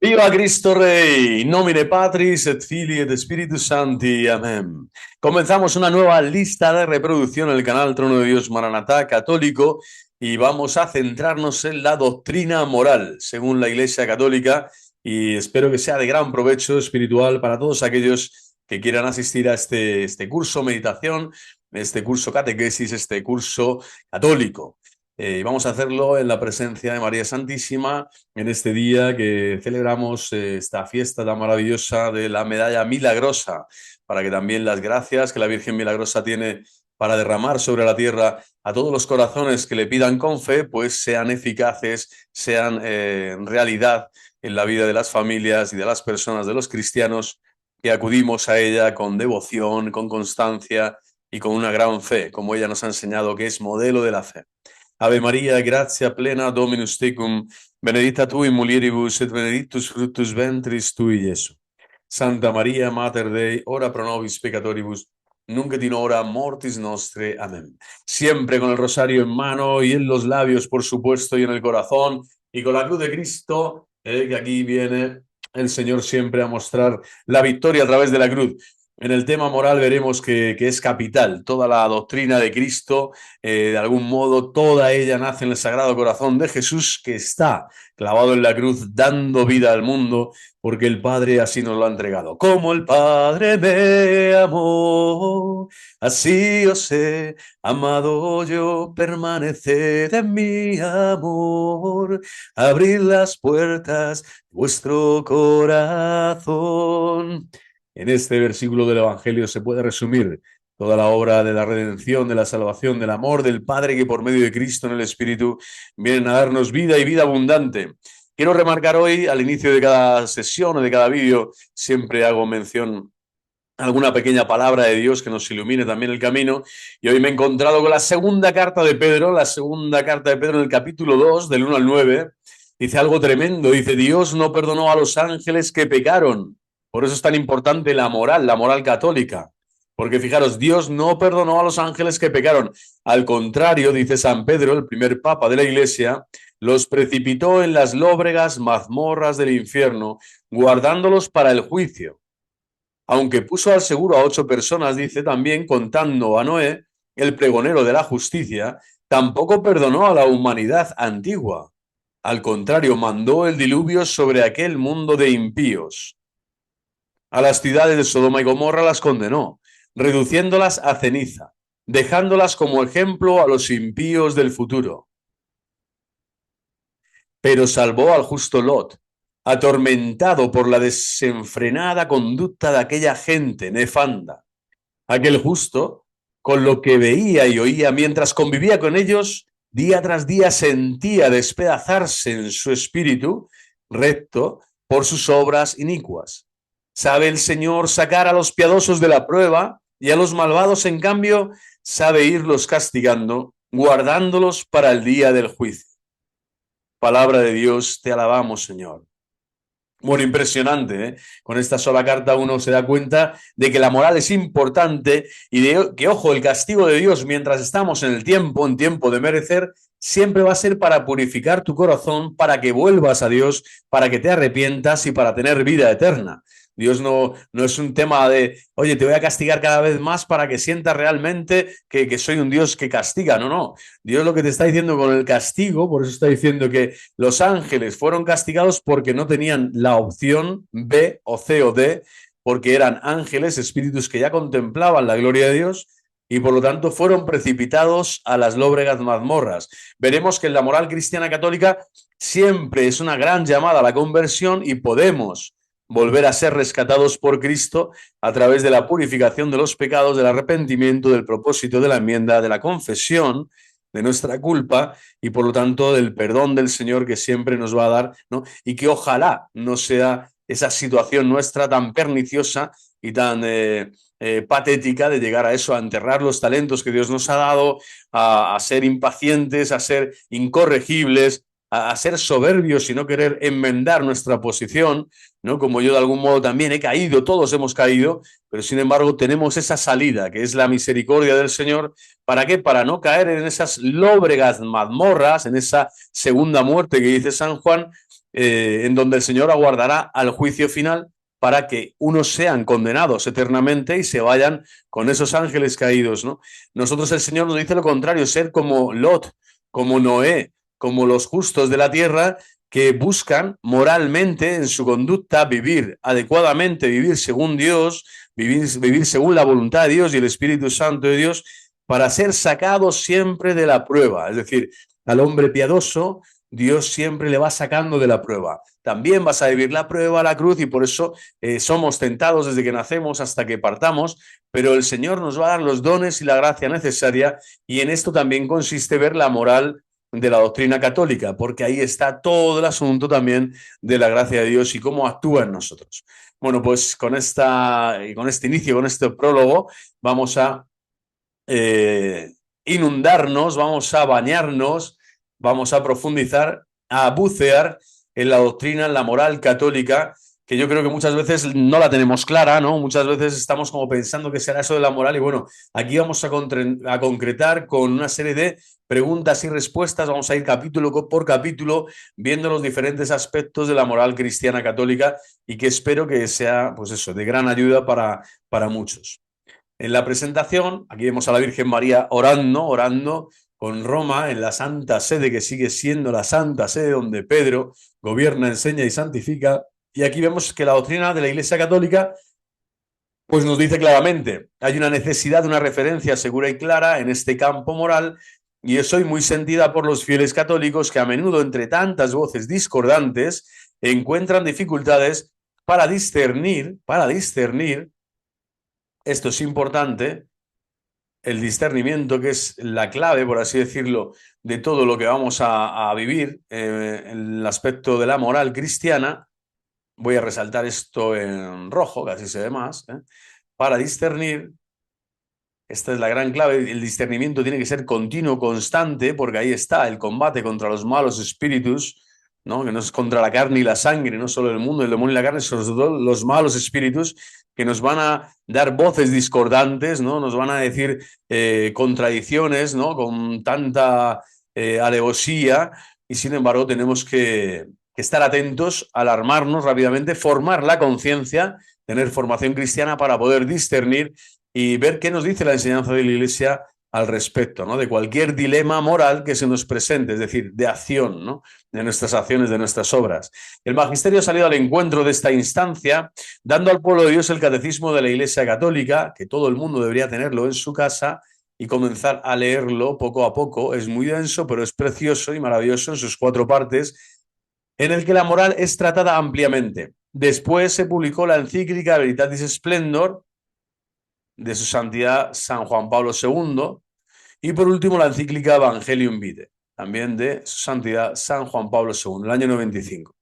Viva Cristo Rey, nomine Patris et Filii et Spiritus Sancti, amén. Comenzamos una nueva lista de reproducción en el canal Trono de Dios Maranatá Católico y vamos a centrarnos en la doctrina moral, según la Iglesia Católica, y espero que sea de gran provecho espiritual para todos aquellos que quieran asistir a este curso meditación, este curso catequesis, este curso católico. Vamos a hacerlo en la presencia de María Santísima, en este día que celebramos esta fiesta tan maravillosa de la medalla milagrosa, para que también las gracias que la Virgen Milagrosa tiene para derramar sobre la tierra a todos los corazones que le pidan con fe, pues sean eficaces, sean realidad en la vida de las familias y de las personas, de los cristianos, que acudimos a ella con devoción, con constancia y con una gran fe, como ella nos ha enseñado que es modelo de la fe. Ave Maria, gratia plena, Dominus tecum, benedicta tu in mulieribus et benedictus fructus ventris tui, Iesus. Santa Maria, Mater Dei, ora pro nobis peccatoribus, nunc et in hora mortis nostre. Amén. Siempre con el rosario en mano y en los labios, por supuesto, y en el corazón, y con la cruz de Cristo, que aquí viene el Señor siempre a mostrar la victoria a través de la cruz. En el tema moral veremos que es capital. Toda la doctrina de Cristo, de algún modo, toda ella nace en el Sagrado Corazón de Jesús, que está clavado en la cruz, dando vida al mundo, porque el Padre así nos lo ha entregado. Como el Padre me amó, así os he amado yo, permaneced en mi amor, abrid las puertas de vuestro corazón. En este versículo del Evangelio se puede resumir toda la obra de la redención, de la salvación, del amor del Padre que por medio de Cristo en el Espíritu vienen a darnos vida y vida abundante. Quiero remarcar hoy, al inicio de cada sesión o de cada vídeo, siempre hago mención a alguna pequeña palabra de Dios que nos ilumine también el camino. Y hoy me he encontrado con la segunda carta de Pedro, en el capítulo 2, del 1 al 9. Dice algo tremendo, dice: Dios no perdonó a los ángeles que pecaron. Por eso es tan importante la moral católica. Porque fijaros, Dios no perdonó a los ángeles que pecaron. Al contrario, dice San Pedro, el primer papa de la Iglesia, los precipitó en las lóbregas mazmorras del infierno, guardándolos para el juicio. Aunque puso al seguro a 8 personas, dice también, contando a Noé, el pregonero de la justicia, tampoco perdonó a la humanidad antigua. Al contrario, mandó el diluvio sobre aquel mundo de impíos. A las ciudades de Sodoma y Gomorra las condenó, reduciéndolas a ceniza, dejándolas como ejemplo a los impíos del futuro. Pero salvó al justo Lot, atormentado por la desenfrenada conducta de aquella gente nefanda. Aquel justo, con lo que veía y oía mientras convivía con ellos, día tras día sentía despedazarse en su espíritu recto por sus obras inicuas. Sabe el Señor sacar a los piadosos de la prueba, y a los malvados, en cambio, sabe irlos castigando, guardándolos para el día del juicio. Palabra de Dios, te alabamos, Señor. Bueno, impresionante, ¿eh? Con esta sola carta uno se da cuenta de que la moral es importante y de que, ojo, el castigo de Dios mientras estamos en tiempo de merecer, siempre va a ser para purificar tu corazón, para que vuelvas a Dios, para que te arrepientas y para tener vida eterna. Dios no es un tema de, oye, te voy a castigar cada vez más para que sientas realmente que soy un Dios que castiga. No. Dios lo que te está diciendo con el castigo, por eso está diciendo que los ángeles fueron castigados porque no tenían la opción B o C o D, porque eran ángeles, espíritus que ya contemplaban la gloria de Dios y por lo tanto fueron precipitados a las lóbregas mazmorras. Veremos que en la moral cristiana católica siempre es una gran llamada a la conversión y podemos volver a ser rescatados por Cristo a través de la purificación de los pecados, del arrepentimiento, del propósito de la enmienda, de la confesión de nuestra culpa y por lo tanto del perdón del Señor que siempre nos va a dar, ¿no? Y que ojalá no sea esa situación nuestra tan perniciosa y tan patética de llegar a eso, a enterrar los talentos que Dios nos ha dado, a ser impacientes, a ser incorregibles, a ser soberbios y no querer enmendar nuestra posición, ¿no? Como yo de algún modo también he caído, todos hemos caído, pero sin embargo tenemos esa salida, que es la misericordia del Señor. ¿Para qué? Para no caer en esas lóbregas mazmorras, en esa segunda muerte que dice San Juan, en donde el Señor aguardará al juicio final para que unos sean condenados eternamente y se vayan con esos ángeles caídos, ¿no? Nosotros el Señor nos dice lo contrario, ser como Lot, como Noé, como los justos de la tierra que buscan moralmente en su conducta vivir adecuadamente, vivir según Dios, vivir según la voluntad de Dios y el Espíritu Santo de Dios para ser sacados siempre de la prueba. Es decir, al hombre piadoso Dios siempre le va sacando de la prueba. También vas a vivir la prueba, la cruz, y por eso somos tentados desde que nacemos hasta que partamos, pero el Señor nos va a dar los dones y la gracia necesaria, y en esto también consiste ver la moral de la doctrina católica, porque ahí está todo el asunto también de la gracia de Dios y cómo actúa en nosotros. Bueno, pues con este inicio, con este prólogo, vamos a inundarnos, vamos a bañarnos, vamos a profundizar, a bucear en la doctrina, en la moral católica, que yo creo que muchas veces no la tenemos clara, ¿no? Muchas veces estamos como pensando que será eso de la moral y bueno, aquí vamos a concretar con una serie de preguntas y respuestas, vamos a ir capítulo por capítulo viendo los diferentes aspectos de la moral cristiana católica y que espero que sea, pues eso, de gran ayuda para muchos. En la presentación, aquí vemos a la Virgen María orando con Roma en la Santa Sede, que sigue siendo la Santa Sede donde Pedro gobierna, enseña y santifica. Y aquí vemos que la doctrina de la Iglesia Católica pues nos dice claramente, hay una necesidad de una referencia segura y clara en este campo moral y es hoy muy sentida por los fieles católicos que a menudo entre tantas voces discordantes encuentran dificultades para discernir, esto es importante, el discernimiento, que es la clave, por así decirlo, de todo lo que vamos a vivir en el aspecto de la moral cristiana. Voy a resaltar esto en rojo, que así se ve más, para discernir. Esta es la gran clave. El discernimiento tiene que ser continuo, constante, porque ahí está el combate contra los malos espíritus, ¿no? Que no es contra la carne y la sangre, no solo el mundo, el demonio y la carne, sino sobre todo los malos espíritus que nos van a dar voces discordantes, ¿no? Nos van a decir contradicciones, ¿no? Con tanta alevosía, y sin embargo tenemos que estar atentos, alarmarnos rápidamente, formar la conciencia, tener formación cristiana para poder discernir y ver qué nos dice la enseñanza de la Iglesia al respecto, ¿no? De cualquier dilema moral que se nos presente, es decir, de acción, ¿no? De nuestras acciones, de nuestras obras. El magisterio ha salido al encuentro de esta instancia, dando al pueblo de Dios el catecismo de la Iglesia Católica, que todo el mundo debería tenerlo en su casa y comenzar a leerlo poco a poco. Es muy denso, pero es precioso y maravilloso en sus 4 partes, en el que la moral es tratada ampliamente. Después se publicó la encíclica Veritatis Splendor, de su santidad San Juan Pablo II, y por último la encíclica Evangelium Vitae, también de su santidad San Juan Pablo II, el año 95.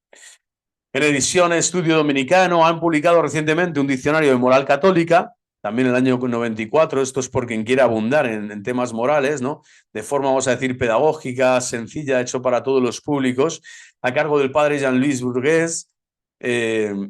En edición Estudio Dominicano han publicado recientemente un diccionario de moral católica, también en el año 94, esto es por quien quiera abundar en temas morales, ¿no? De forma, vamos a decir, pedagógica, sencilla, hecho para todos los públicos, a cargo del padre Jean-Louis Bourguès,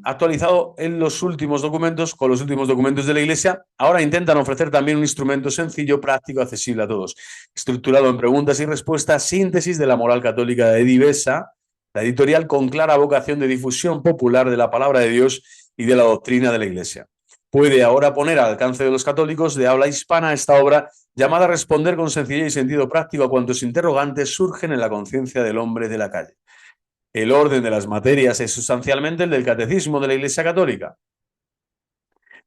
actualizado en los últimos documentos, con los últimos documentos de la Iglesia. Ahora intentan ofrecer también un instrumento sencillo, práctico, accesible a todos, estructurado en preguntas y respuestas, síntesis de la moral católica de Divesa, la editorial con clara vocación de difusión popular de la palabra de Dios y de la doctrina de la Iglesia. Puede ahora poner al alcance de los católicos de habla hispana esta obra llamada a responder con sencillez y sentido práctico a cuantos interrogantes surgen en la conciencia del hombre de la calle. El orden de las materias es sustancialmente el del catecismo de la Iglesia Católica.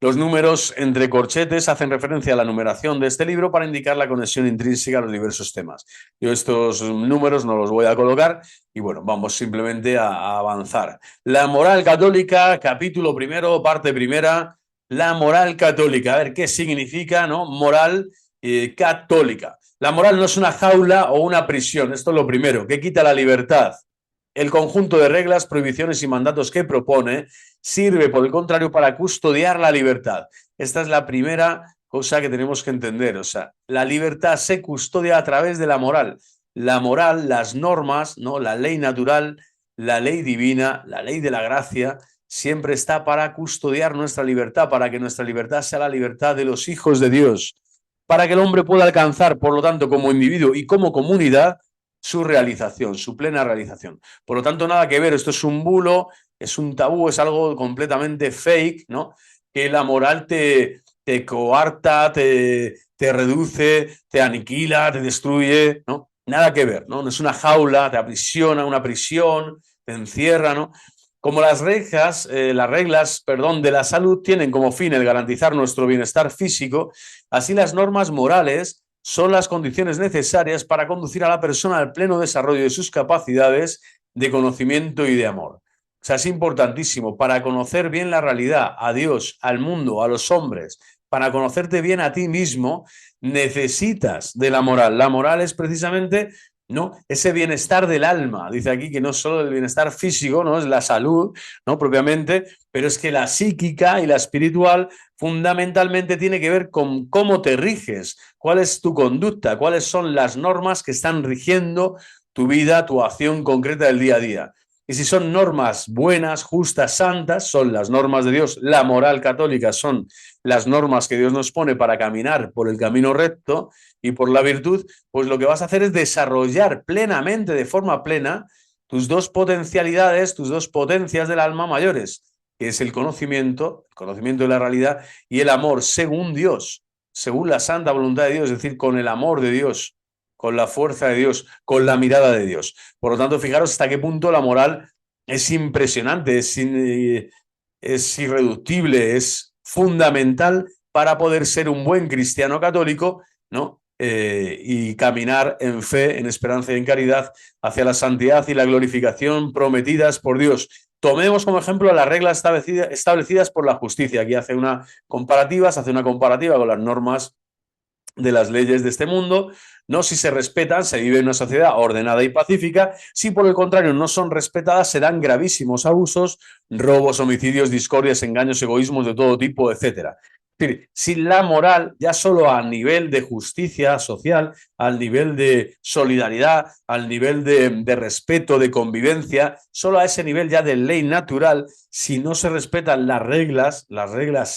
Los números entre corchetes hacen referencia a la numeración de este libro para indicar la conexión intrínseca a los diversos temas. Yo estos números no los voy a colocar y bueno, vamos simplemente a avanzar. La moral católica, capítulo primero, parte primera, la moral católica. A ver qué significa, ¿no? Moral católica. La moral no es una jaula o una prisión, esto es lo primero, que quita la libertad. El conjunto de reglas, prohibiciones y mandatos que propone sirve, por el contrario, para custodiar la libertad. Esta es la primera cosa que tenemos que entender. O sea, la libertad se custodia a través de la moral. La moral, las normas, ¿no? La ley natural, la ley divina, la ley de la gracia, siempre está para custodiar nuestra libertad, para que nuestra libertad sea la libertad de los hijos de Dios, para que el hombre pueda alcanzar, por lo tanto, como individuo y como comunidad, su realización, su plena realización. Por lo tanto, nada que ver, esto es un bulo, es un tabú, es algo completamente fake, ¿no? Que la moral te coarta, te reduce, te aniquila, te destruye, ¿no? Nada que ver, ¿no? No es una jaula, te aprisiona, una prisión, te encierra, ¿no? Como las reglas, perdón, de la salud tienen como fin el garantizar nuestro bienestar físico, así las normas morales son las condiciones necesarias para conducir a la persona al pleno desarrollo de sus capacidades de conocimiento y de amor. O sea, es importantísimo para conocer bien la realidad, a Dios, al mundo, a los hombres, para conocerte bien a ti mismo, necesitas de la moral. La moral es precisamente, ¿no?, ese bienestar del alma. Dice aquí que no solo el bienestar físico, no es la salud, ¿no?, propiamente, pero es que la psíquica y la espiritual fundamentalmente tiene que ver con cómo te riges, cuál es tu conducta, cuáles son las normas que están rigiendo tu vida, tu acción concreta del día a día. Y si son normas buenas, justas, santas, son las normas de Dios. La moral católica son las normas que Dios nos pone para caminar por el camino recto y por la virtud, pues lo que vas a hacer es desarrollar plenamente, de forma plena, tus dos potencialidades, tus dos potencias del alma mayores, que es el conocimiento de la realidad y el amor según Dios, según la santa voluntad de Dios, es decir, con el amor de Dios, con la fuerza de Dios, con la mirada de Dios. Por lo tanto, fijaros hasta qué punto la moral es impresionante, es irreductible, es fundamental para poder ser un buen cristiano católico, ¿no? Y caminar en fe, en esperanza y en caridad hacia la santidad y la glorificación prometidas por Dios. Tomemos como ejemplo las reglas establecidas por la justicia. Aquí se hace una comparativa con las normas de las leyes de este mundo, ¿no? Si se respetan, se vive en una sociedad ordenada y pacífica. Si por el contrario no son respetadas, se dan gravísimos abusos, robos, homicidios, discordias, engaños, egoísmos de todo tipo, etcétera. Es decir, si la moral, ya solo a nivel de justicia social, al nivel de solidaridad, al nivel de respeto, de convivencia, solo a ese nivel ya de ley natural, si no se respetan las reglas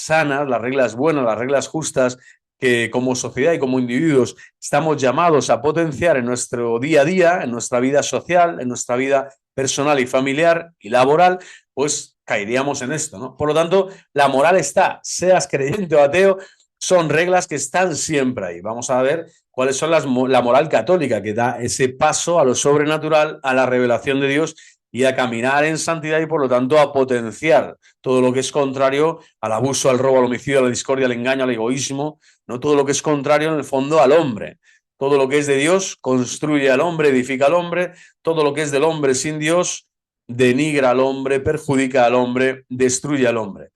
sanas, las reglas buenas, las reglas justas, que como sociedad y como individuos estamos llamados a potenciar en nuestro día a día, en nuestra vida social, en nuestra vida personal y familiar y laboral, pues caeríamos en esto, ¿no? Por lo tanto, la moral está, seas creyente o ateo, son reglas que están siempre ahí. Vamos a ver cuáles son la moral católica que da ese paso a lo sobrenatural, a la revelación de Dios y a caminar en santidad y por lo tanto a potenciar todo lo que es contrario al abuso, al robo, al homicidio, a la discordia, al engaño, al egoísmo, no todo lo que es contrario en el fondo al hombre. Todo lo que es de Dios construye al hombre, edifica al hombre. Todo lo que es del hombre sin Dios denigra al hombre, perjudica al hombre, destruye al hombre.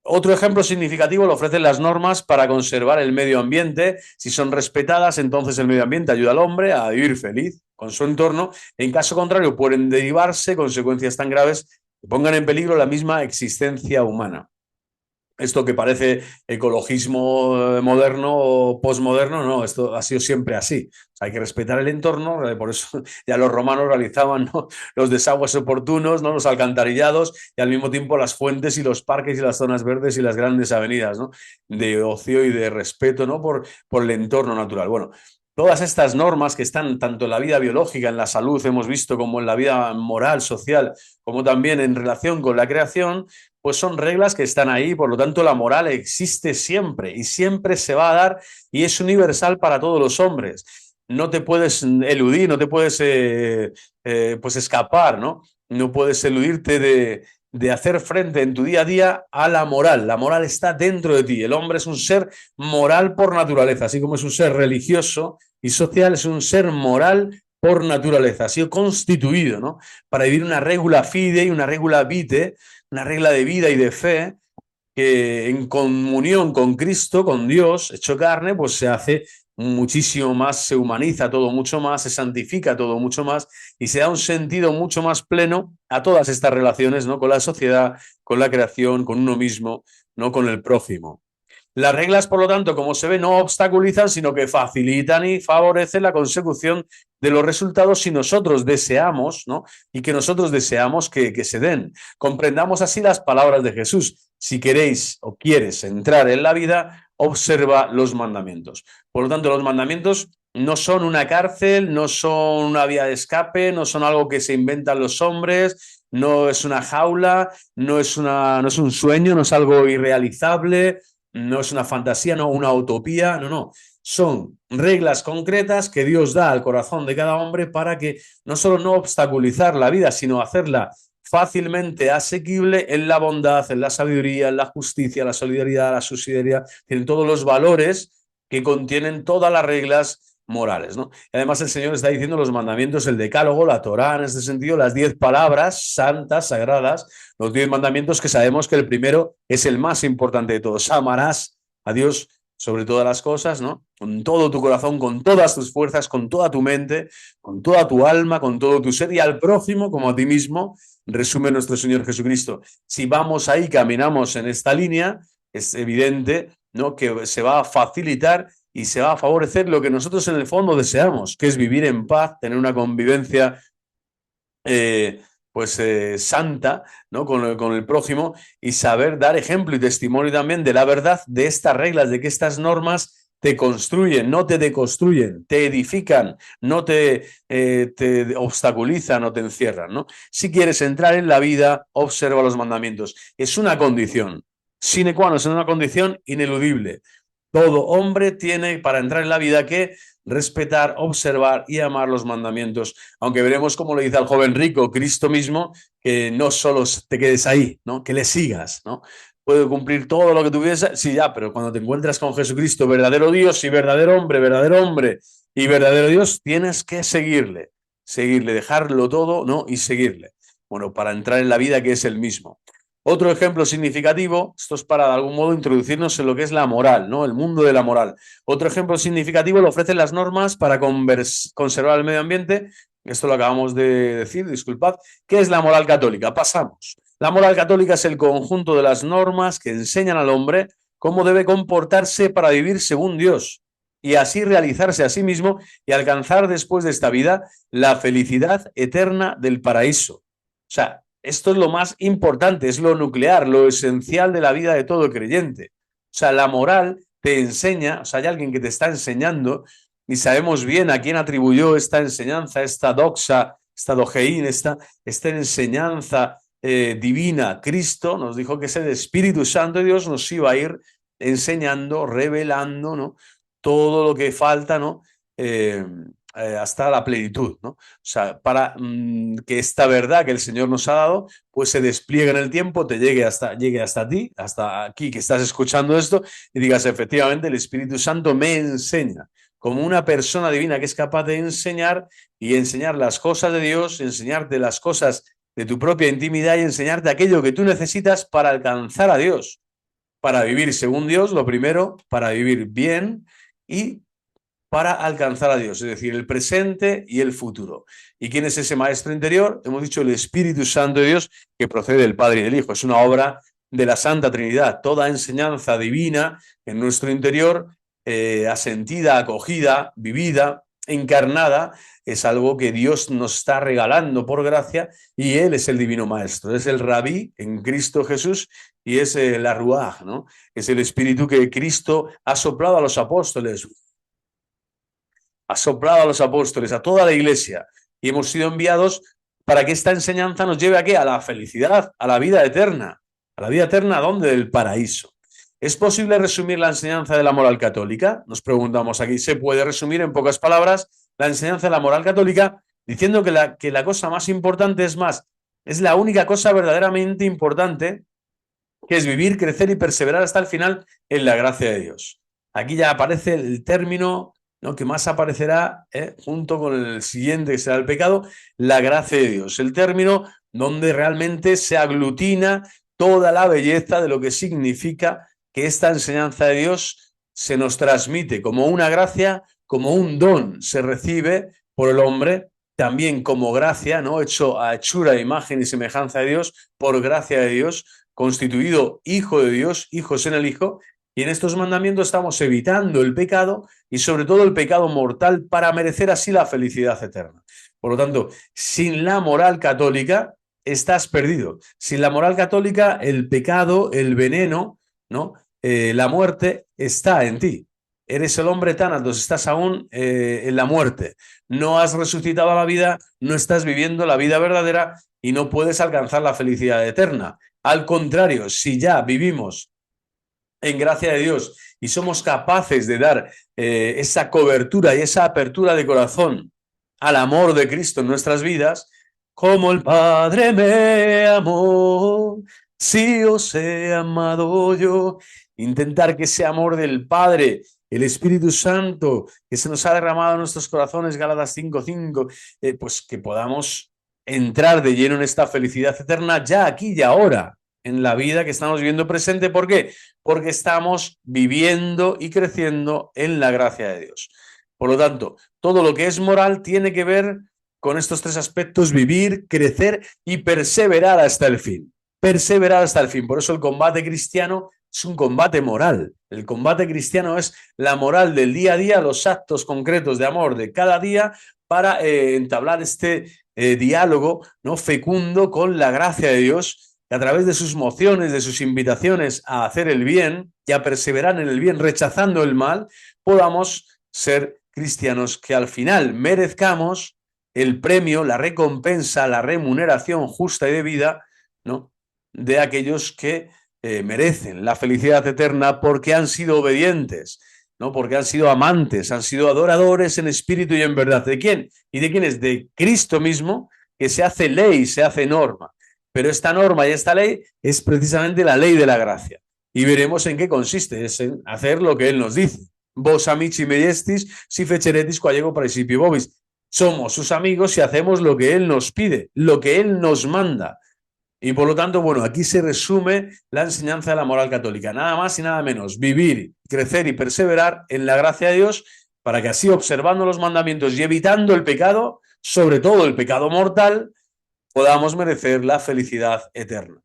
Otro ejemplo significativo lo ofrecen las normas para conservar el medio ambiente. Si son respetadas, entonces el medio ambiente ayuda al hombre a vivir feliz con su entorno. En caso contrario, pueden derivarse consecuencias tan graves que pongan en peligro la misma existencia humana. Esto que parece ecologismo moderno o posmoderno, no, esto ha sido siempre así. O sea, hay que respetar el entorno, por eso ya los romanos realizaban, ¿no?, los desagües oportunos, ¿no?, los alcantarillados y al mismo tiempo las fuentes y los parques y las zonas verdes y las grandes avenidas, ¿no?, de ocio y de respeto, ¿no?, por el entorno natural. Bueno, todas estas normas que están tanto en la vida biológica, en la salud, hemos visto, como en la vida moral, social, como también en relación con la creación, pues son reglas que están ahí, por lo tanto la moral existe siempre y siempre se va a dar y es universal para todos los hombres. No te puedes eludir, no te puedes pues escapar, ¿no? No puedes eludirte de hacer frente en tu día a día a la moral. La moral está dentro de ti. El hombre es un ser moral por naturaleza, así como es un ser religioso y social, es un ser moral por naturaleza. Ha sido constituido, ¿no?, para vivir una regula fide y una regula vitae, una regla de vida y de fe que en comunión con Cristo, con Dios, hecho carne, pues se hace muchísimo más, se humaniza todo mucho más, se santifica todo mucho más y se da un sentido mucho más pleno a todas estas relaciones, ¿no?, con la sociedad, con la creación, con uno mismo, ¿no?, con el prójimo. Las reglas, por lo tanto, como se ve, no obstaculizan, sino que facilitan y favorecen la consecución de los resultados si nosotros deseamos, ¿no?, y que nosotros deseamos que se den. Comprendamos así las palabras de Jesús. Si queréis o quieres entrar en la vida, observa los mandamientos. Por lo tanto, los mandamientos no son una cárcel, no son una vía de escape, no son algo que se inventan los hombres, no es una jaula, no es un sueño, no es algo irrealizable, no es una fantasía, no una utopía, no. Son reglas concretas que Dios da al corazón de cada hombre para que no solo no obstaculizar la vida, sino hacerla fácilmente asequible en la bondad, en la sabiduría, en la justicia, la solidaridad, la subsidiariedad, en todos los valores que contienen todas las reglas morales, ¿no? Y además el Señor está diciendo los mandamientos, el decálogo, la Torá, en este sentido, las 10 palabras santas, sagradas, los 10 mandamientos que sabemos que el primero es el más importante de todos. Amarás a Dios sobre todas las cosas, ¿no? Con todo tu corazón, con todas tus fuerzas, con toda tu mente, con toda tu alma, con todo tu ser, y al prójimo como a ti mismo, resume nuestro Señor Jesucristo. Si vamos ahí, caminamos en esta línea, es evidente, ¿no?, que se va a facilitar y se va a favorecer lo que nosotros en el fondo deseamos, que es vivir en paz, tener una convivencia santa, ¿no?, con el prójimo, y saber dar ejemplo y testimonio también de la verdad de estas reglas, de que estas normas te construyen, no te deconstruyen, te edifican, no te obstaculizan o te encierran, ¿no? Si quieres entrar en la vida, observa los mandamientos. Es una condición, sine qua non, es una condición ineludible. Todo hombre tiene para entrar en la vida que respetar, observar y amar los mandamientos, aunque veremos como le dice al joven rico Cristo mismo, que no solo te quedes ahí, ¿no?, que le sigas, ¿no? Puede cumplir todo lo que tuviese, sí, ya, pero cuando te encuentras con Jesucristo, verdadero Dios y verdadero hombre y verdadero Dios, tienes que seguirle, dejarlo todo, ¿no?, y seguirle. Bueno, para entrar en la vida que es el mismo. Otro ejemplo significativo, esto es para de algún modo introducirnos en lo que es la moral, ¿no?, el mundo de la moral. Otro ejemplo significativo lo ofrecen las normas para conservar el medio ambiente. Esto lo acabamos de decir, disculpad. ¿Qué es la moral católica? Pasamos. La moral católica es el conjunto de las normas que enseñan al hombre cómo debe comportarse para vivir según Dios y así realizarse a sí mismo y alcanzar después de esta vida la felicidad eterna del paraíso. O sea, esto es lo más importante, es lo nuclear, lo esencial de la vida de todo creyente. O sea, la moral te enseña, o sea, hay alguien que te está enseñando y sabemos bien a quién atribuyó esta enseñanza, esta doxa, esta dogeín, esta enseñanza divina. Cristo nos dijo que ese Espíritu Santo de Dios nos iba a ir enseñando, revelando, ¿no?, todo lo que falta, ¿no?, hasta la plenitud, ¿no? O sea, para que esta verdad que el Señor nos ha dado, pues se despliegue en el tiempo, llegue hasta ti, hasta aquí que estás escuchando esto, y digas, efectivamente, el Espíritu Santo me enseña, como una persona divina que es capaz de enseñar y enseñar las cosas de Dios, enseñarte las cosas de tu propia intimidad y enseñarte aquello que tú necesitas para alcanzar a Dios, para vivir según Dios, lo primero, para vivir bien y para alcanzar a Dios, es decir, el presente y el futuro. ¿Y quién es ese maestro interior? Hemos dicho el Espíritu Santo de Dios, que procede del Padre y del Hijo. Es una obra de la Santa Trinidad. Toda enseñanza divina en nuestro interior, asentida, acogida, vivida, encarnada, es algo que Dios nos está regalando por gracia, y Él es el divino maestro, es el Rabí en Cristo Jesús, y es la Ruaj, ¿no? Es el Espíritu que Cristo ha soplado a los apóstoles, ha soplado a los apóstoles, a toda la iglesia, y hemos sido enviados para que esta enseñanza nos lleve ¿a qué? A la felicidad, a la vida eterna. ¿A la vida eterna dónde? Del paraíso. ¿Es posible resumir la enseñanza de la moral católica? Nos preguntamos aquí. ¿Se puede resumir en pocas palabras la enseñanza de la moral católica diciendo que la cosa más importante es la única cosa verdaderamente importante, que es vivir, crecer y perseverar hasta el final en la gracia de Dios? Aquí ya aparece el término, ¿no?, que más aparecerá junto con el siguiente, que será el pecado, la gracia de Dios. El término donde realmente se aglutina toda la belleza de lo que significa que esta enseñanza de Dios se nos transmite como una gracia, como un don, se recibe por el hombre, también como gracia, ¿no?, hecho a hechura, imagen y semejanza de Dios, por gracia de Dios, constituido hijo de Dios, hijos en el Hijo, y en estos mandamientos estamos evitando el pecado y sobre todo el pecado mortal para merecer así la felicidad eterna. Por lo tanto, sin la moral católica estás perdido. Sin la moral católica, el pecado, el veneno, ¿no?, la muerte está en ti. eres el hombre tánatos, estás aún en la muerte, no has resucitado a la vida, no estás viviendo la vida verdadera y no puedes alcanzar la felicidad eterna. Al contrario, si ya vivimos en gracia de Dios y somos capaces de dar esa cobertura y esa apertura de corazón al amor de Cristo en nuestras vidas, como el Padre me amó, si os he amado yo, intentar que ese amor del Padre, el Espíritu Santo, que se nos ha derramado en nuestros corazones, Gálatas 5:5, pues que podamos entrar de lleno en esta felicidad eterna ya aquí y ahora, en la vida que estamos viviendo presente. ¿Por qué? Porque estamos viviendo y creciendo en la gracia de Dios. Por lo tanto, todo lo que es moral tiene que ver con estos tres aspectos: vivir, crecer y perseverar hasta el fin. Perseverar hasta el fin. Por eso el combate cristiano es un combate moral. El combate cristiano es la moral del día a día, los actos concretos de amor de cada día para entablar este diálogo, ¿no?, fecundo con la gracia de Dios, que a través de sus mociones, de sus invitaciones a hacer el bien y a perseverar en el bien, rechazando el mal, podamos ser cristianos que al final merezcamos el premio, la recompensa, la remuneración justa y debida, ¿no?, de aquellos que merecen la felicidad eterna porque han sido obedientes, ¿no?, porque han sido amantes, han sido adoradores en espíritu y en verdad. ¿De quién? ¿Y de quién es? De Cristo mismo, que se hace ley, se hace norma. Pero esta norma y esta ley es precisamente la ley de la gracia. Y veremos en qué consiste, es en hacer lo que Él nos dice. Vos amici me estis, si feceretis coallego principio vobis. Somos sus amigos si hacemos lo que Él nos pide, lo que Él nos manda. Y por lo tanto, bueno, aquí se resume la enseñanza de la moral católica. Nada más y nada menos, vivir, crecer y perseverar en la gracia de Dios para que así, observando los mandamientos y evitando el pecado, sobre todo el pecado mortal, podamos merecer la felicidad eterna.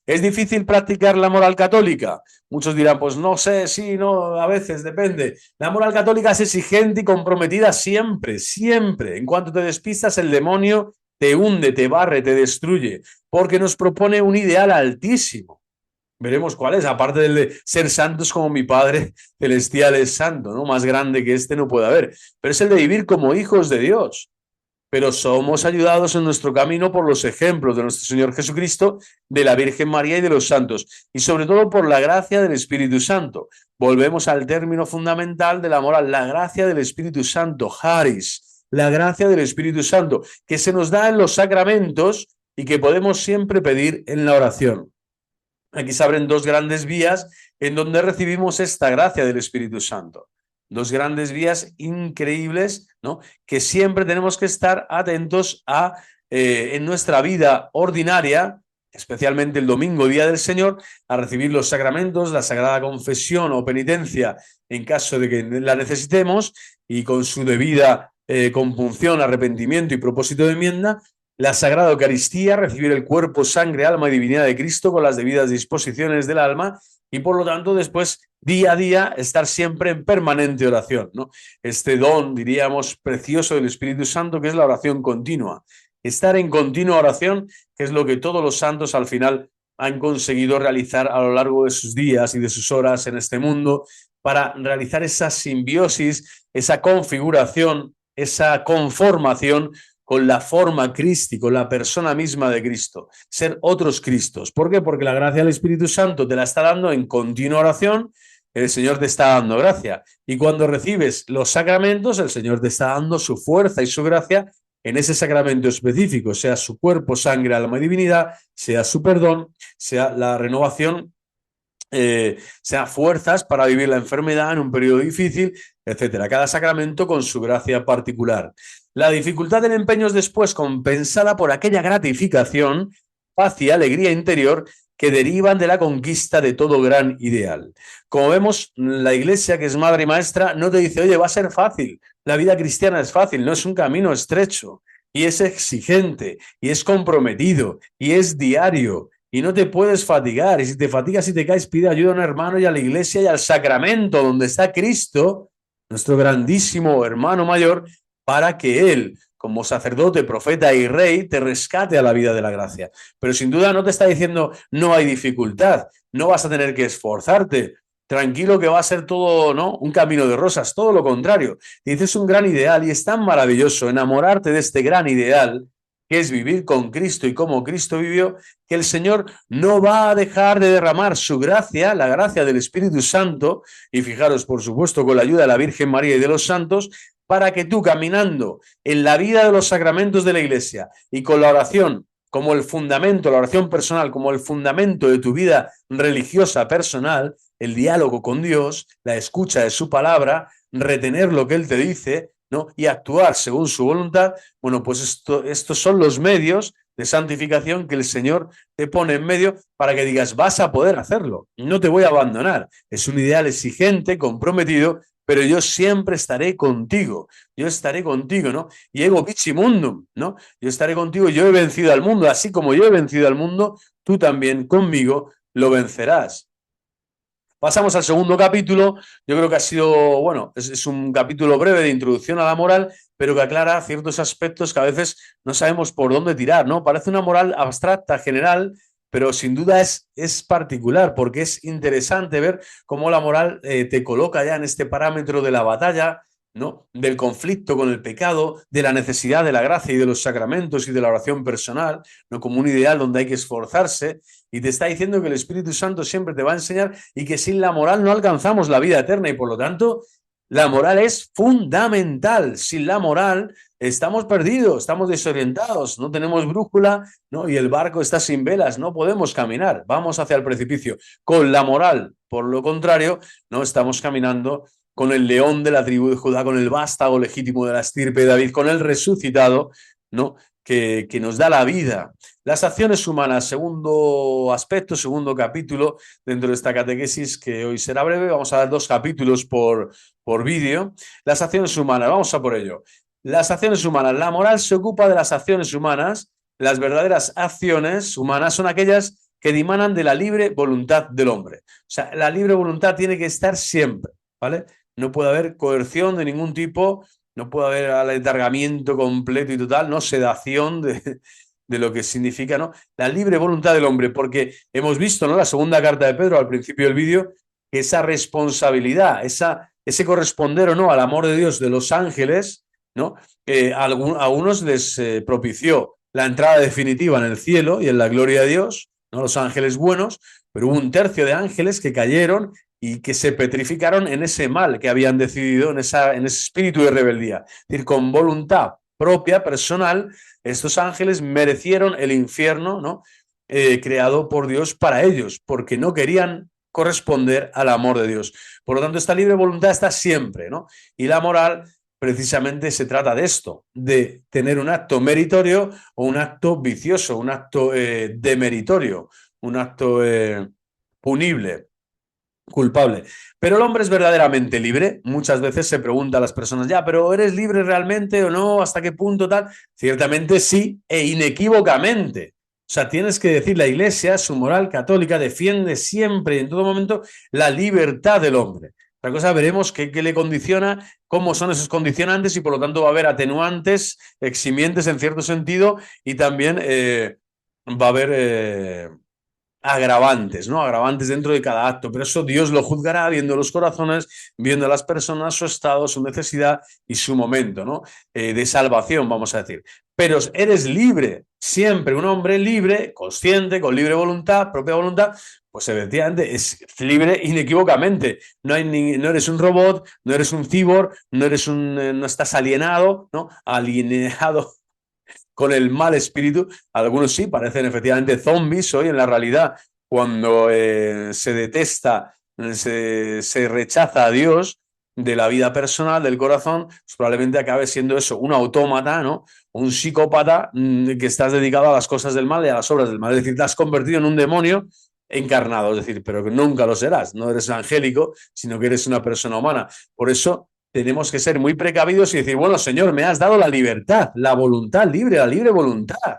¿Es difícil practicar la moral católica? Muchos dirán, pues no sé, sí, no, a veces, depende. La moral católica es exigente y comprometida siempre, siempre. En cuanto te despistas, el demonio te hunde, te barre, te destruye, porque nos propone un ideal altísimo. Veremos cuál es, aparte del de ser santos como mi Padre Celestial es santo, ¿no? Más grande que este no puede haber. Pero es el de vivir como hijos de Dios. Pero somos ayudados en nuestro camino por los ejemplos de nuestro Señor Jesucristo, de la Virgen María y de los santos, y sobre todo por la gracia del Espíritu Santo. Volvemos al término fundamental de la moral, la gracia del Espíritu Santo, Charis, la gracia del Espíritu Santo, que se nos da en los sacramentos y que podemos siempre pedir en la oración. Aquí se abren dos grandes vías en donde recibimos esta gracia del Espíritu Santo. Dos grandes vías increíbles, ¿no?, que siempre tenemos que estar atentos a en nuestra vida ordinaria, especialmente el domingo, Día del Señor, a recibir los sacramentos, la Sagrada Confesión o penitencia en caso de que la necesitemos, y con su debida compunción, arrepentimiento y propósito de enmienda, la Sagrada Eucaristía, recibir el cuerpo, sangre, alma y divinidad de Cristo con las debidas disposiciones del alma, y por lo tanto después, día a día, estar siempre en permanente oración, ¿no? Este don, diríamos, precioso del Espíritu Santo, que es la oración continua. Estar en continua oración, que es lo que todos los santos al final han conseguido realizar a lo largo de sus días y de sus horas en este mundo, para realizar esa simbiosis, esa configuración, esa conformación con la forma Cristi, con la persona misma de Cristo, ser otros Cristos. ¿Por qué? Porque la gracia del Espíritu Santo te la está dando en continua oración, el Señor te está dando gracia. Y cuando recibes los sacramentos, el Señor te está dando su fuerza y su gracia en ese sacramento específico, sea su cuerpo, sangre, alma y divinidad, sea su perdón, sea la renovación, sea fuerzas para vivir la enfermedad en un periodo difícil, etcétera. Cada sacramento con su gracia particular. La dificultad del empeño es después compensada por aquella gratificación, paz y alegría interior que derivan de la conquista de todo gran ideal. Como vemos, la Iglesia, que es madre y maestra, no te dice, oye, va a ser fácil, la vida cristiana es fácil, no, es un camino estrecho, y es exigente, y es comprometido, y es diario, y no te puedes fatigar, y si te fatigas y te caes, pide ayuda a un hermano y a la Iglesia y al sacramento donde está Cristo, nuestro grandísimo hermano mayor, para que Él, como sacerdote, profeta y rey, te rescate a la vida de la gracia. Pero sin duda no te está diciendo no hay dificultad, no vas a tener que esforzarte. tranquilo que va a ser todo, ¿no?, un camino de rosas, todo lo contrario. Dices un gran ideal y es tan maravilloso enamorarte de este gran ideal, que es vivir con Cristo y como Cristo vivió, que el Señor no va a dejar de derramar su gracia, la gracia del Espíritu Santo, y fijaros, por supuesto, con la ayuda de la Virgen María y de los santos, para que tú, caminando en la vida de los sacramentos de la Iglesia y con la oración como el fundamento, la oración personal como el fundamento de tu vida religiosa personal, el diálogo con Dios, la escucha de su palabra, retener lo que Él te dice, ¿no?, y actuar según su voluntad, bueno, pues estos son los medios de santificación que el Señor te pone en medio para que digas, vas a poder hacerlo, no te voy a abandonar. Es un ideal exigente, comprometido, pero yo siempre estaré contigo, ¿no? Y ego vici mundum, ¿no? Yo estaré contigo, yo he vencido al mundo, así como yo he vencido al mundo, tú también conmigo lo vencerás. Pasamos al segundo capítulo. Yo creo que ha sido, bueno, es un capítulo breve de introducción a la moral, pero que aclara ciertos aspectos que a veces no sabemos por dónde tirar, ¿no? Parece una moral abstracta, general, pero sin duda es particular, porque es interesante ver cómo la moral te coloca ya en este parámetro de la batalla, ¿no?, del conflicto con el pecado, de la necesidad de la gracia y de los sacramentos y de la oración personal, ¿no?, como un ideal donde hay que esforzarse, y te está diciendo que el Espíritu Santo siempre te va a enseñar y que sin la moral no alcanzamos la vida eterna y por lo tanto la moral es fundamental. Sin la moral estamos perdidos, estamos desorientados, no tenemos brújula, ¿no?, y el barco está sin velas, no podemos caminar, vamos hacia el precipicio. Con la moral, por lo contrario, no estamos caminando con el león de la tribu de Judá, con el vástago legítimo de la estirpe de David, con el resucitado, ¿no?, que nos da la vida. Las acciones humanas, segundo aspecto, segundo capítulo dentro de esta catequesis, que hoy será breve. Vamos a dar 2 capítulos por vídeo. Las acciones humanas, vamos a por ello. Las acciones humanas, la moral se ocupa de las acciones humanas. Las verdaderas acciones humanas son aquellas que dimanan de la libre voluntad del hombre. O sea, la libre voluntad tiene que estar siempre, ¿vale? No puede haber coerción de ningún tipo, no puede haber aletargamiento completo y total, no sedación de lo que significa, ¿no?, la libre voluntad del hombre, porque hemos visto, ¿no?, la segunda carta de Pedro al principio del vídeo, que esa responsabilidad, ese corresponder o no al amor de Dios de los ángeles, ¿no?, a unos les propició la entrada definitiva en el cielo y en la gloria de Dios, ¿no?, los ángeles buenos, pero hubo un tercio de ángeles que cayeron y que se petrificaron en ese mal que habían decidido, en ese espíritu de rebeldía. Es decir, con voluntad propia, personal, estos ángeles merecieron el infierno, ¿no?, creado por Dios para ellos, porque no querían corresponder al amor de Dios. Por lo tanto, esta libre voluntad está siempre, ¿no? Y la moral precisamente se trata de esto, de tener un acto meritorio o un acto vicioso, un acto demeritorio, un acto punible, culpable. Pero el hombre es verdaderamente libre. Muchas veces se pregunta a las personas, ya, pero ¿eres libre realmente o no? ¿Hasta qué punto tal? Ciertamente sí, e inequívocamente. O sea, tienes que decir, la Iglesia, su moral católica, defiende siempre y en todo momento la libertad del hombre. Otra cosa, veremos qué le condiciona, cómo son esos condicionantes y por lo tanto va a haber atenuantes, eximientes en cierto sentido y también va a haber agravantes, ¿no? Agravantes dentro de cada acto, pero eso Dios lo juzgará viendo los corazones, viendo a las personas, su estado, su necesidad y su momento, ¿no? De salvación, vamos a decir. Pero eres libre, siempre un hombre libre, consciente, con libre voluntad, propia voluntad, pues efectivamente es libre inequívocamente. No eres un robot, no eres un cyborg, no estás alienado, ¿no? Alienado con el mal espíritu. Algunos sí, parecen efectivamente zombies hoy en la realidad, cuando se detesta, se rechaza a Dios de la vida personal, del corazón, pues probablemente acabe siendo eso, un autómata, ¿no? Un psicópata que estás dedicado a las cosas del mal y a las obras del mal. Es decir, te has convertido en un demonio encarnado, es decir, pero que nunca lo serás, no eres angélico, sino que eres una persona humana. Por eso tenemos que ser muy precavidos y decir, bueno, Señor, me has dado la libertad, la voluntad libre, la libre voluntad,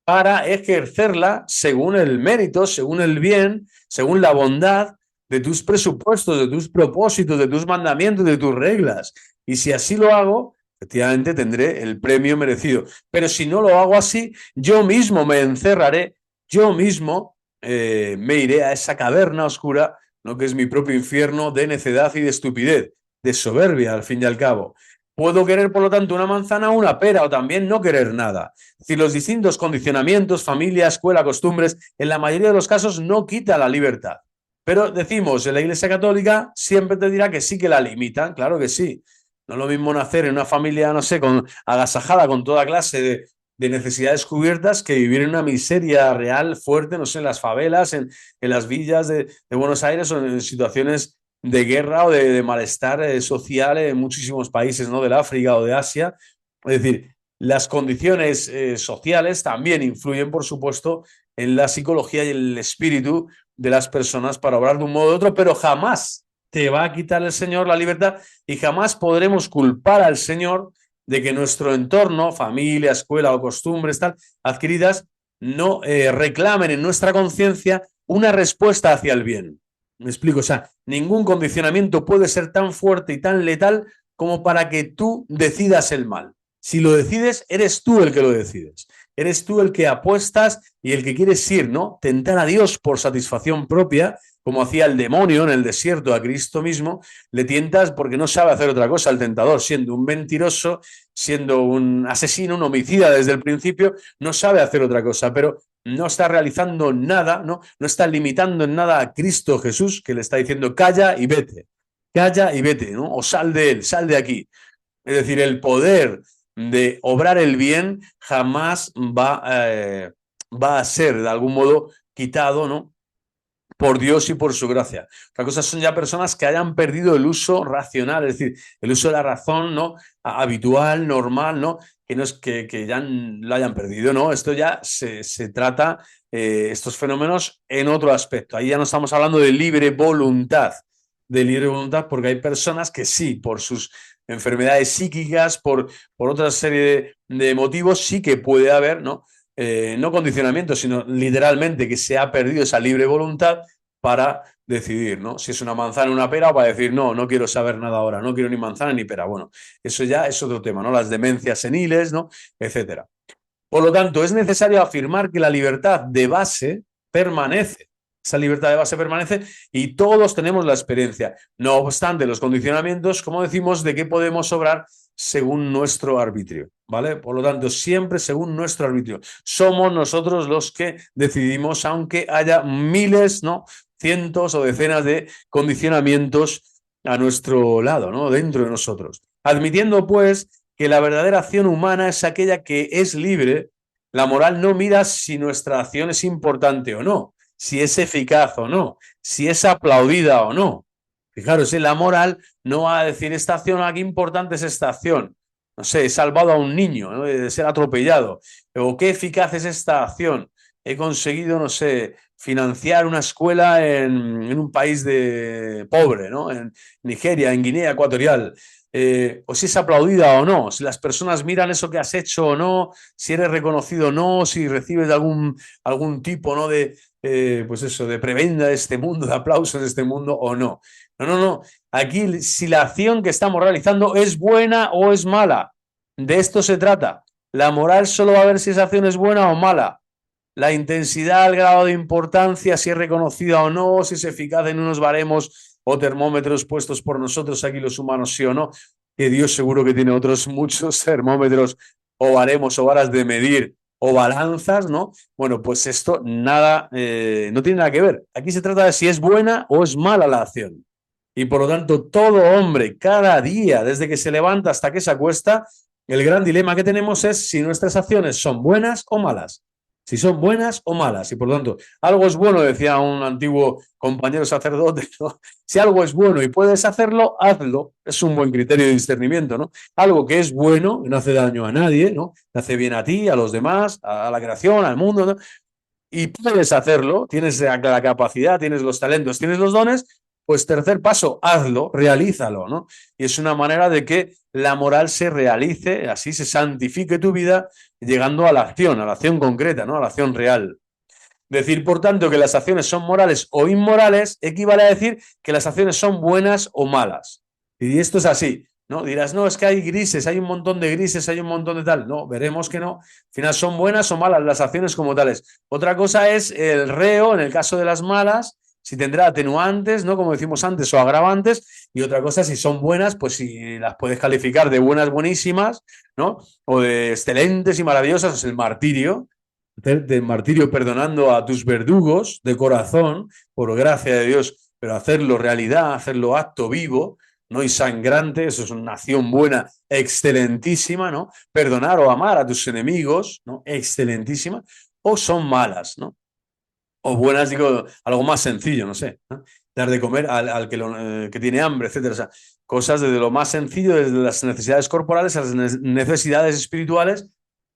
para ejercerla según el mérito, según el bien, según la bondad de tus presupuestos, de tus propósitos, de tus mandamientos, de tus reglas. Y si así lo hago, efectivamente tendré el premio merecido. Pero si no lo hago así, yo mismo me encerraré, yo mismo me iré a esa caverna oscura ¿no? Que es mi propio infierno de necedad y de estupidez, de soberbia, al fin y al cabo. Puedo querer, por lo tanto, una manzana o una pera, o también no querer nada. Es decir, los distintos condicionamientos, familia, escuela, costumbres, en la mayoría de los casos no quita la libertad. Pero decimos, en la Iglesia Católica siempre te dirá que sí que la limitan, claro que sí. No es lo mismo nacer en una familia, no sé, agasajada con toda clase de necesidades cubiertas que vivir en una miseria real fuerte, no sé, en las favelas, en las villas de Buenos Aires o en situaciones de guerra o de malestar social en muchísimos países, ¿no? Del África o de Asia. Es decir, las condiciones sociales también influyen, por supuesto, en la psicología y el espíritu de las personas para obrar de un modo u otro, pero jamás te va a quitar el Señor la libertad y jamás podremos culpar al Señor de que nuestro entorno, familia, escuela o costumbres tal, adquiridas, no reclamen en nuestra conciencia una respuesta hacia el bien. Me explico, o sea, ningún condicionamiento puede ser tan fuerte y tan letal como para que tú decidas el mal. Si lo decides, eres tú el que lo decides. Eres tú el que apuestas y el que quieres ir, ¿no? Tentar a Dios por satisfacción propia, como hacía el demonio en el desierto a Cristo mismo, le tientas porque no sabe hacer otra cosa el tentador, siendo un mentiroso, siendo un asesino, un homicida desde el principio, no sabe hacer otra cosa, pero no está realizando nada, ¿no? No está limitando en nada a Cristo Jesús, que le está diciendo calla y vete, ¿no? O sal de él, sal de aquí. Es decir, el poder de obrar el bien jamás va a ser de algún modo quitado, ¿no? Por Dios y por su gracia. Otra cosa son ya personas que hayan perdido el uso racional, es decir, el uso de la razón, ¿no? Habitual, normal, ¿no? Que no es que ya lo hayan perdido, ¿no? Esto ya se trata, estos fenómenos en otro aspecto. Ahí ya no estamos hablando de libre voluntad, porque hay personas que sí, por sus enfermedades psíquicas, por otra serie de motivos, sí que puede haber, ¿no? No condicionamiento, sino literalmente que se ha perdido esa libre voluntad para decidir, ¿no? Si es una manzana o una pera, o para decir, no, no quiero saber nada ahora, no quiero ni manzana ni pera. Bueno, eso ya es otro tema, ¿no? Las demencias seniles, ¿no? Etcétera. Por lo tanto, es necesario afirmar que la libertad de base permanece. Esa libertad de base permanece y todos tenemos la experiencia. No obstante, los condicionamientos, como decimos, de que podemos obrar según nuestro arbitrio, ¿vale? Por lo tanto, siempre según nuestro arbitrio. Somos nosotros los que decidimos, aunque haya miles, ¿no? Cientos o decenas de condicionamientos a nuestro lado, ¿no? Dentro de nosotros. Admitiendo, pues, que la verdadera acción humana es aquella que es libre, la moral no mira si nuestra acción es importante o no, si es eficaz o no, si es aplaudida o no. Fijaros, la moral no va a decir esta acción, qué importante es esta acción. No sé, he salvado a un niño, ¿no? De ser atropellado. O qué eficaz es esta acción. He conseguido, no sé, financiar una escuela en un país pobre, ¿no? En Nigeria, en Guinea Ecuatorial. O si es aplaudida o no, si las personas miran eso que has hecho o no, si eres reconocido o no, si recibes algún tipo, ¿no? Pues eso, de prebenda de este mundo, de aplausos de este mundo o no. No. Aquí, si la acción que estamos realizando es buena o es mala, de esto se trata. La moral solo va a ver si esa acción es buena o mala. La intensidad, el grado de importancia, si es reconocida o no, si es eficaz en unos baremos o termómetros puestos por nosotros aquí los humanos, sí o no, que Dios seguro que tiene otros muchos termómetros o baremos o varas de medir o balanzas, ¿no? Bueno, pues esto nada, no tiene nada que ver. Aquí se trata de si es buena o es mala la acción. Y por lo tanto, todo hombre, cada día, desde que se levanta hasta que se acuesta, el gran dilema que tenemos es si nuestras acciones son buenas o malas. Si son buenas o malas. Y por lo tanto, algo es bueno, decía un antiguo compañero sacerdote, ¿no? Si algo es bueno y puedes hacerlo, hazlo. Es un buen criterio de discernimiento, ¿no? Algo que es bueno, no hace daño a nadie, ¿no? Te hace bien a ti, a los demás, a la creación, al mundo, ¿no? Y puedes hacerlo, tienes la capacidad, tienes los talentos, tienes los dones, pues tercer paso, hazlo, realízalo, ¿no? Y es una manera de que la moral se realice, así se santifique tu vida, llegando a la acción concreta, ¿no? A la acción real. Decir, por tanto, que las acciones son morales o inmorales equivale a decir que las acciones son buenas o malas. Y esto es así, ¿no? Dirás, no, es que hay grises, hay un montón de grises, hay un montón de tal. No, veremos que no. Al final son buenas o malas las acciones como tales. Otra cosa es el reo, en el caso de las malas, si tendrá atenuantes, ¿no? Como decimos antes, o agravantes, y otra cosa, si son buenas, pues si las puedes calificar de buenas, buenísimas, ¿no? O de excelentes y maravillosas, es el martirio, del martirio perdonando a tus verdugos de corazón, por gracia de Dios, pero hacerlo realidad, hacerlo acto vivo, ¿no? Y sangrante, eso es una acción buena, excelentísima, ¿no? Perdonar o amar a tus enemigos, ¿no? Excelentísima, o son malas, ¿no? O buenas, digo, algo más sencillo, no sé, ¿no? Dar de comer al que tiene hambre, etcétera. O sea, cosas desde lo más sencillo, desde las necesidades corporales a las necesidades espirituales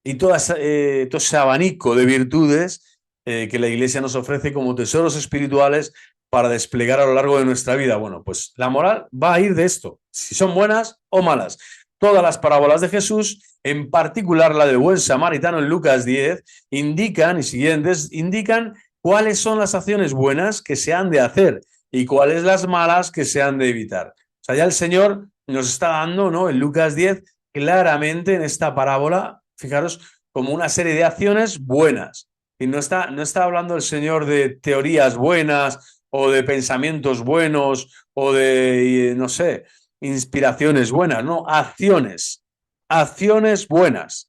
y todo ese abanico de virtudes que la Iglesia nos ofrece como tesoros espirituales para desplegar a lo largo de nuestra vida. Bueno, pues la moral va a ir de esto, si son buenas o malas. Todas las parábolas de Jesús, en particular la del buen samaritano en Lucas 10, indican y siguientes, indican cuáles son las acciones buenas que se han de hacer y cuáles las malas que se han de evitar. O sea, ya el Señor nos está dando, ¿no? En Lucas 10, claramente en esta parábola, fijaros, como una serie de acciones buenas. Y no está hablando el Señor de teorías buenas o de pensamientos buenos o de, no sé, inspiraciones buenas, no, acciones buenas.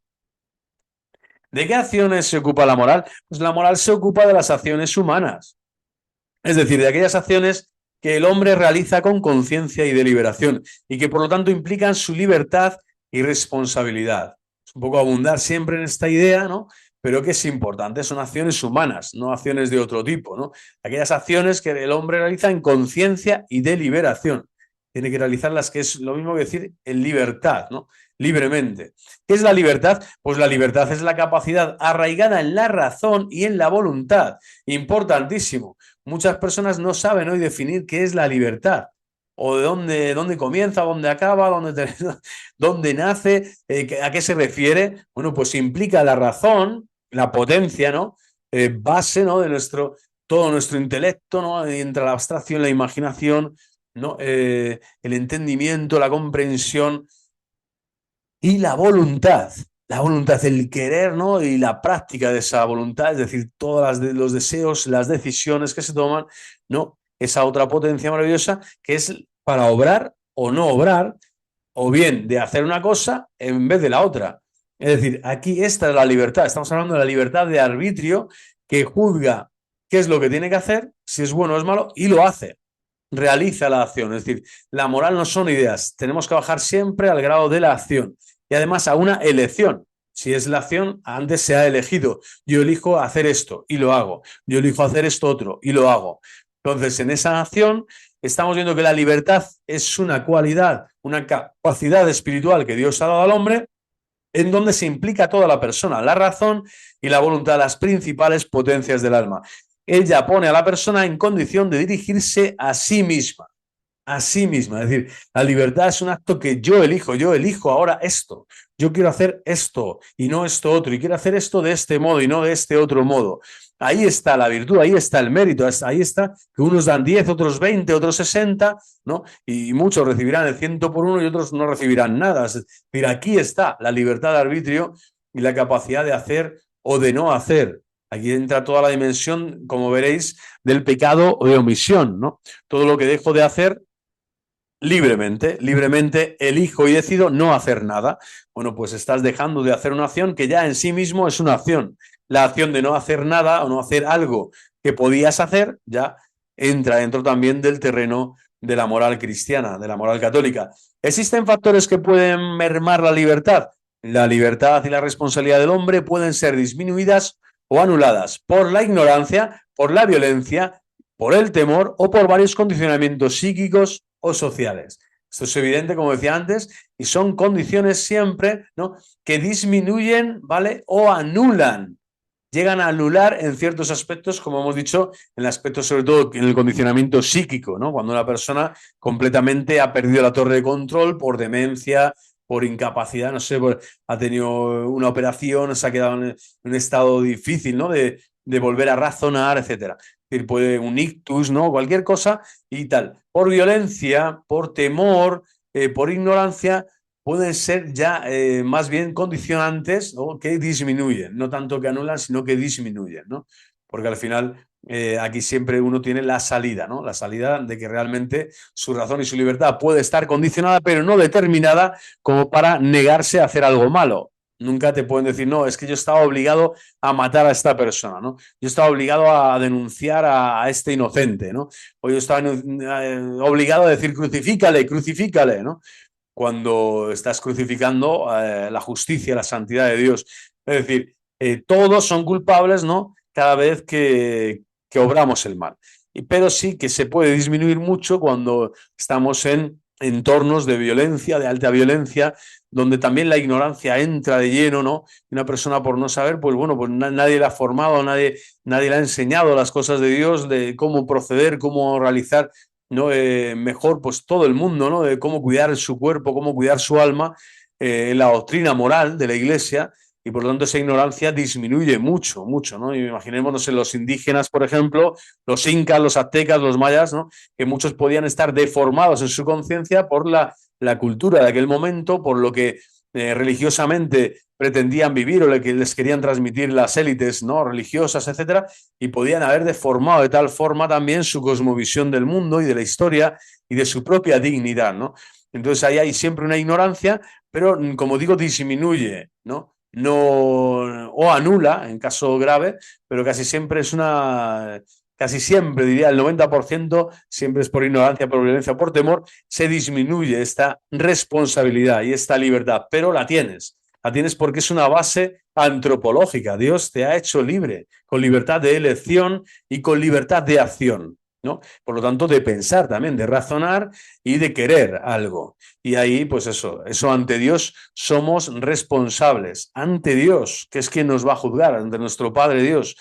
¿De qué acciones se ocupa la moral? Pues la moral se ocupa de las acciones humanas, es decir, de aquellas acciones que el hombre realiza con conciencia y deliberación y que por lo tanto implican su libertad y responsabilidad. Es un poco abundar siempre en esta idea, ¿no? Pero que es importante, son acciones humanas, no acciones de otro tipo, ¿no? Aquellas acciones que el hombre realiza en conciencia y deliberación. Tiene que realizarlas, que es lo mismo que decir en libertad, ¿no? Libremente. ¿Qué es la libertad? Pues la libertad es la capacidad arraigada en la razón y en la voluntad. Importantísimo. Muchas personas no saben hoy definir qué es la libertad o de dónde comienza, dónde acaba, dónde nace, a qué se refiere. Bueno, pues implica la razón, la potencia, ¿no? Base, ¿no? De todo nuestro intelecto, ¿no? Entre la abstracción, la imaginación, ¿no? El entendimiento, la comprensión y la voluntad. La voluntad, el querer, ¿no? Y la práctica de esa voluntad, es decir, todos los deseos, las decisiones que se toman, ¿no? Esa otra potencia maravillosa que es para obrar o no obrar, o bien de hacer una cosa en vez de la otra. Es decir, aquí esta es la libertad. Estamos hablando de la libertad de arbitrio que juzga qué es lo que tiene que hacer, si es bueno o es malo, y lo hace. Realiza la acción. Es decir, la moral no son ideas. Tenemos que bajar siempre al grado de la acción. Y además a una elección. Si es la acción, antes se ha elegido. Yo elijo hacer esto y lo hago. Yo elijo hacer esto otro y lo hago. Entonces, en esa acción estamos viendo que la libertad es una cualidad, una capacidad espiritual que Dios ha dado al hombre, en donde se implica toda la persona, la razón y la voluntad, las principales potencias del alma. Ella pone a la persona en condición de dirigirse a sí misma. A sí misma, es decir, la libertad es un acto que yo elijo ahora esto, yo quiero hacer esto y no esto otro, y quiero hacer esto de este modo y no de este otro modo. Ahí está la virtud, ahí está el mérito, ahí está que unos dan 10, otros 20, otros 60, ¿no? Y muchos recibirán el 100 por uno y otros no recibirán nada. Es decir, aquí está la libertad de arbitrio y la capacidad de hacer o de no hacer. Aquí entra toda la dimensión, como veréis, del pecado o de omisión, ¿no? Todo lo que dejo de hacer libremente elijo y decido no hacer nada. Bueno, pues estás dejando de hacer una acción que ya en sí mismo es una acción. La acción de no hacer nada o no hacer algo que podías hacer ya entra dentro también del terreno de la moral cristiana, de la moral católica. ¿Existen factores que pueden mermar la libertad? La libertad y la responsabilidad del hombre pueden ser disminuidas o anuladas por la ignorancia, por la violencia, por el temor o por varios condicionamientos psíquicos o sociales. Esto es evidente, como decía antes, y son condiciones siempre, ¿no?, que disminuyen, ¿vale?, o anulan. Llegan a anular en ciertos aspectos, como hemos dicho, en el aspecto sobre todo en el condicionamiento psíquico, ¿no? Cuando una persona completamente ha perdido la torre de control por demencia, por incapacidad, no sé, ha tenido una operación, se ha quedado en un estado difícil, ¿no?, de volver a razonar, etcétera. Es decir, puede un ictus, ¿no?, cualquier cosa y tal. Por violencia, por temor, por ignorancia, pueden ser ya más bien condicionantes, ¿no?, que disminuyen, no tanto que anulan, sino que disminuyen, ¿no? Porque al final aquí siempre uno tiene la salida, ¿no? La salida de que realmente su razón y su libertad puede estar condicionada, pero no determinada como para negarse a hacer algo malo. Nunca te pueden decir, no, es que yo estaba obligado a matar a esta persona, ¿no? Yo estaba obligado a denunciar a este inocente, ¿no? O yo estaba obligado a decir, crucifícale, crucifícale, ¿no? Cuando estás crucificando la justicia, la santidad de Dios. Es decir, todos son culpables, ¿no? Cada vez que obramos el mal. Pero sí que se puede disminuir mucho cuando estamos en entornos de violencia, de alta violencia, donde también la ignorancia entra de lleno, ¿no? Una persona por no saber, pues bueno, pues nadie la ha formado, nadie le ha enseñado las cosas de Dios, de cómo proceder, cómo realizar, ¿no? Mejor, pues todo el mundo, ¿no? De cómo cuidar su cuerpo, cómo cuidar su alma, en la doctrina moral de la Iglesia, y por lo tanto esa ignorancia disminuye mucho, mucho, ¿no? Y imaginémonos en los indígenas, por ejemplo, los incas, los aztecas, los mayas, ¿no? Que muchos podían estar deformados en su conciencia por la cultura de aquel momento, por lo que religiosamente pretendían vivir o lo que les querían transmitir las élites, ¿no? Religiosas, etcétera, y podían haber deformado de tal forma también su cosmovisión del mundo y de la historia y de su propia dignidad, ¿no? Entonces ahí hay siempre una ignorancia, pero como digo, disminuye, ¿no? No, o anula en caso grave, pero casi siempre es casi siempre diría el 90%, siempre es por ignorancia, por violencia, por temor, se disminuye esta responsabilidad y esta libertad, pero la tienes. La tienes porque es una base antropológica. Dios te ha hecho libre, con libertad de elección y con libertad de acción, ¿no? Por lo tanto, de pensar también, de razonar y de querer algo. Y ahí, pues eso ante Dios somos responsables. Ante Dios, que es quien nos va a juzgar, ante nuestro Padre Dios.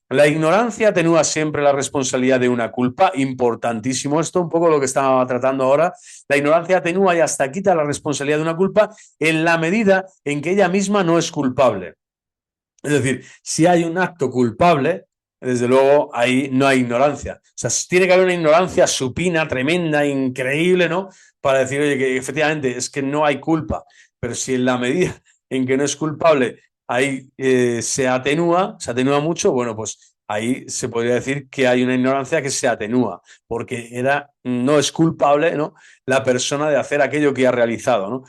La ignorancia atenúa siempre la responsabilidad de una culpa, importantísimo esto, un poco lo que estaba tratando ahora. La ignorancia atenúa y hasta quita la responsabilidad de una culpa en la medida en que ella misma no es culpable. Es decir, si hay un acto culpable, desde luego ahí no hay ignorancia. O sea, tiene que haber una ignorancia supina, tremenda, increíble, ¿no? Para decir, oye, que efectivamente es que no hay culpa. Pero si en la medida en que no es culpable ahí se atenúa mucho, bueno, pues ahí se podría decir que hay una ignorancia que se atenúa, porque no es culpable, ¿no? La persona de hacer aquello que ha realizado, ¿no?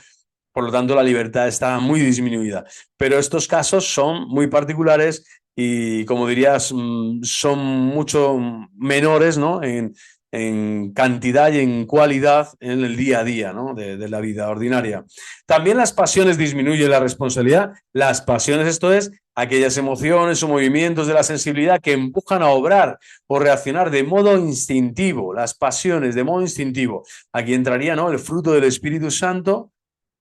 Por lo tanto, la libertad está muy disminuida. Pero estos casos son muy particulares y, como dirías, son mucho menores, ¿no? En cantidad y en cualidad en el día a día, ¿no? de la vida ordinaria. También las pasiones disminuyen la responsabilidad. Las pasiones, esto es, aquellas emociones o movimientos de la sensibilidad que empujan a obrar o reaccionar de modo instintivo. Las pasiones de modo instintivo. Aquí entraría, ¿no? El fruto del Espíritu Santo,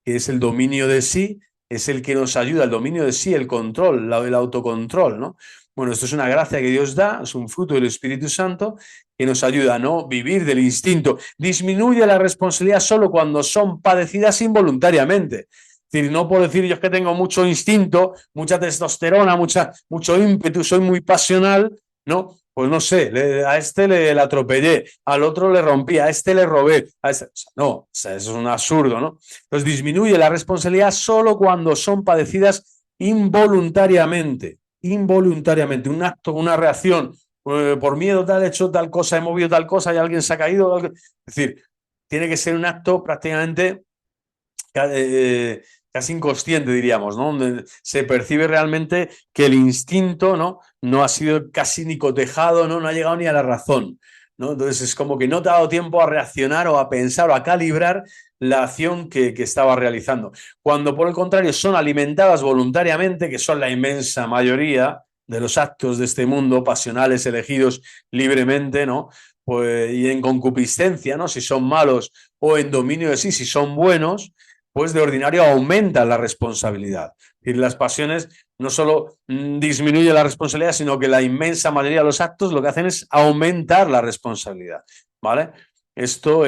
que es el dominio de sí, es el que nos ayuda, el dominio de sí, el control, el autocontrol, ¿no? Bueno, esto es una gracia que Dios da, es un fruto del Espíritu Santo que nos ayuda a no vivir del instinto. Disminuye la responsabilidad solo cuando son padecidas involuntariamente. Es decir, no puedo decir yo es que tengo mucho instinto, mucha testosterona, mucho ímpetu, soy muy pasional, ¿no? Pues no sé, a este le atropellé, al otro le rompí, a este le robé. No, o sea, eso es un absurdo, ¿no? Entonces disminuye la responsabilidad solo cuando son padecidas involuntariamente. Involuntariamente, un acto, una reacción, por miedo tal, he hecho tal cosa, he movido tal cosa y alguien se ha caído. Es decir, tiene que ser un acto prácticamente casi inconsciente, diríamos, ¿no? Donde se percibe realmente que el instinto, no ha sido casi ni cotejado, no ha llegado ni a la razón, ¿no? Entonces es como que no te ha dado tiempo a reaccionar o a pensar o a calibrar la acción que estaba realizando. Cuando por el contrario son alimentadas voluntariamente, que son la inmensa mayoría de los actos de este mundo pasionales elegidos libremente, ¿no? Pues, y en concupiscencia, ¿no? Si son malos, o en dominio de sí, si son buenos, pues de ordinario aumenta la responsabilidad. Es decir, las pasiones no solo disminuyen la responsabilidad, sino que la inmensa mayoría de los actos lo que hacen es aumentar la responsabilidad, ¿vale? Esto,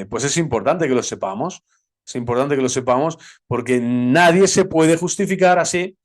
pues es importante que lo sepamos, es importante que lo sepamos porque nadie se puede justificar así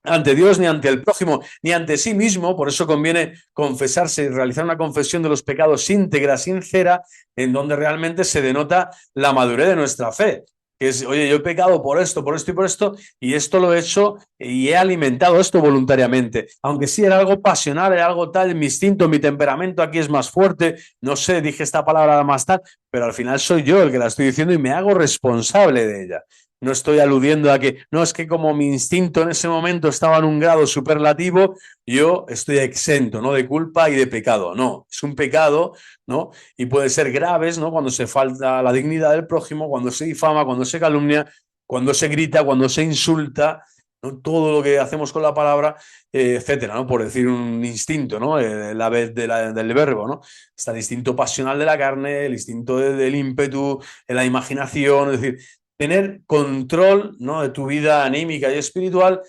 ante Dios, ni ante el prójimo, ni ante sí mismo. Por eso conviene confesarse y realizar una confesión de los pecados íntegra, sincera, en donde realmente se denota la madurez de nuestra fe. que es, oye, yo he pecado por esto y por esto, y esto lo he hecho y he alimentado esto voluntariamente. Aunque sí era algo pasional, era algo tal, mi instinto, mi temperamento aquí es más fuerte, no sé, dije esta palabra más tal, pero al final soy yo el que la estoy diciendo y me hago responsable de ella. No estoy aludiendo a que, no, es que como mi instinto en ese momento estaba en un grado superlativo, yo estoy exento, ¿no? De culpa y de pecado. No, es un pecado, ¿no? Y puede ser graves, ¿no? Cuando se falta la dignidad del prójimo, cuando se difama, cuando se calumnia, cuando se grita, cuando se insulta, ¿no? Todo lo que hacemos con la palabra, etcétera, ¿no? Por decir un instinto, ¿no? La vez del verbo, ¿no? Está el instinto pasional de la carne, el instinto del ímpetu, de la imaginación, es decir, tener control, ¿no? De tu vida anímica y espiritual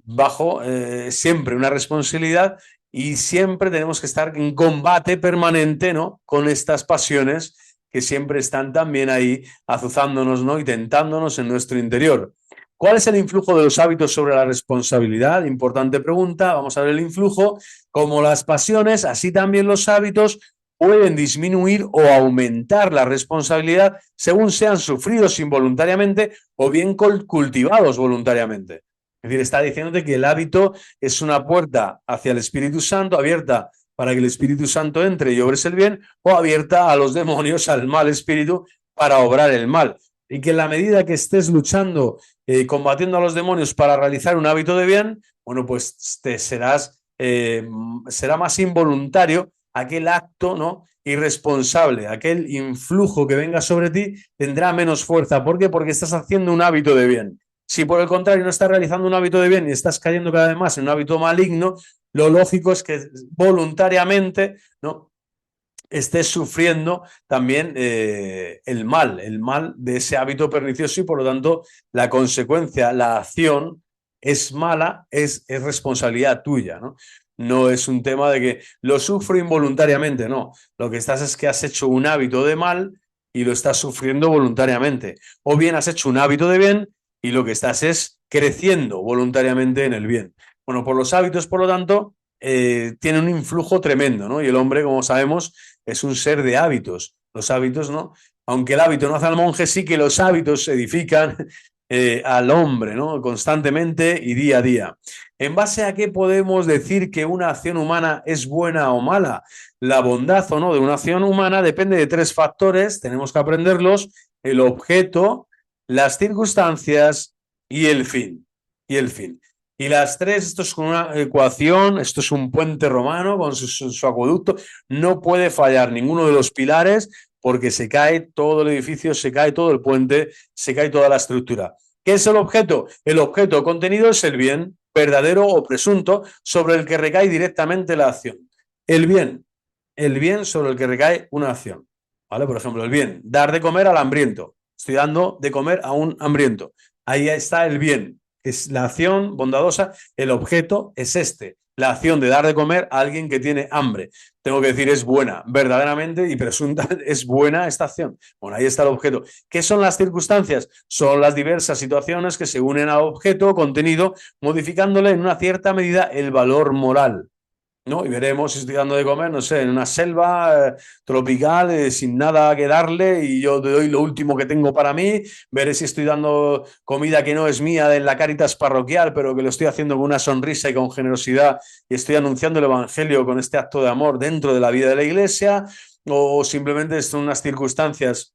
bajo siempre una responsabilidad y siempre tenemos que estar en combate permanente, ¿no? Con estas pasiones que siempre están también ahí azuzándonos, ¿no? Y tentándonos en nuestro interior. ¿Cuál es el influjo de los hábitos sobre la responsabilidad? Importante pregunta. Vamos a ver el influjo. Como las pasiones, así también los hábitos pueden disminuir o aumentar la responsabilidad según sean sufridos involuntariamente o bien cultivados voluntariamente. Es decir, está diciéndote que el hábito es una puerta hacia el Espíritu Santo, abierta para que el Espíritu Santo entre y obres el bien, o abierta a los demonios, al mal espíritu, para obrar el mal. Y que en la medida que estés luchando, combatiendo a los demonios para realizar un hábito de bien, bueno, pues será más involuntario aquel acto, ¿no? Irresponsable, aquel influjo que venga sobre ti tendrá menos fuerza. ¿Por qué? Porque estás haciendo un hábito de bien. Si por el contrario no estás realizando un hábito de bien y estás cayendo cada vez más en un hábito maligno, lo lógico es que voluntariamente, ¿no?, estés sufriendo también el mal de ese hábito pernicioso y por lo tanto la consecuencia, la acción es mala, es responsabilidad tuya, ¿no? No es un tema de que lo sufro involuntariamente, no. Lo que estás es que has hecho un hábito de mal y lo estás sufriendo voluntariamente. O bien has hecho un hábito de bien y lo que estás es creciendo voluntariamente en el bien. Bueno, por los hábitos, por lo tanto, tiene un influjo tremendo, ¿no? Y el hombre, como sabemos, es un ser de hábitos. Los hábitos, ¿no? Aunque el hábito no hace al monje, sí que los hábitos edifican al hombre, ¿no? Constantemente y día a día. ¿En base a qué podemos decir que una acción humana es buena o mala? La bondad o no de una acción humana depende de tres factores, tenemos que aprenderlos: el objeto, las circunstancias y el fin. Y el fin. Y las tres, esto es una ecuación, esto es un puente romano con su acueducto, no puede fallar ninguno de los pilares porque se cae todo el edificio, se cae todo el puente, se cae toda la estructura. ¿Qué es el objeto? El objeto contenido es el bien, verdadero o presunto, sobre el que recae directamente la acción. El bien sobre el que recae una acción. ¿Vale? Por ejemplo, el bien, dar de comer al hambriento. Estoy dando de comer a un hambriento. Ahí está el bien, es la acción bondadosa, el objeto es este, la acción de dar de comer a alguien que tiene hambre. Tengo que decir, es buena, verdaderamente y presuntamente es buena esta acción. Bueno, ahí está el objeto. ¿Qué son las circunstancias? Son las diversas situaciones que se unen al objeto contenido, modificándole en una cierta medida el valor moral, ¿no? Y veremos si estoy dando de comer, no sé, en una selva tropical, sin nada que darle, y yo te doy lo último que tengo para mí. Veré si estoy dando comida que no es mía en la Cáritas parroquial, pero que lo estoy haciendo con una sonrisa y con generosidad, y estoy anunciando el Evangelio con este acto de amor dentro de la vida de la Iglesia, o simplemente son unas circunstancias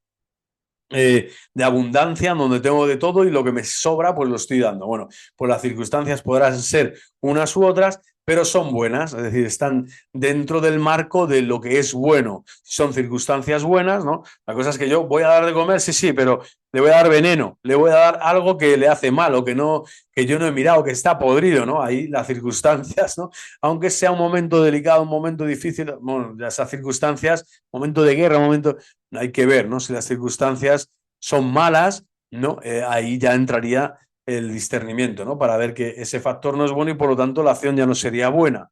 de abundancia, donde tengo de todo y lo que me sobra, pues lo estoy dando. Bueno, pues las circunstancias podrán ser unas u otras, pero son buenas, es decir, están dentro del marco de lo que es bueno. Son circunstancias buenas, ¿no? La cosa es que yo voy a dar de comer, sí, sí, pero le voy a dar veneno, le voy a dar algo que le hace mal o que no, que yo no he mirado, que está podrido, ¿no? Ahí las circunstancias, ¿no? Aunque sea un momento delicado, un momento difícil, bueno, esas circunstancias, momento de guerra, momento, hay que ver, ¿no? Si las circunstancias son malas, ¿no? Ahí ya entraría el discernimiento, ¿no? Para ver que ese factor no es bueno y por lo tanto la acción ya no sería buena.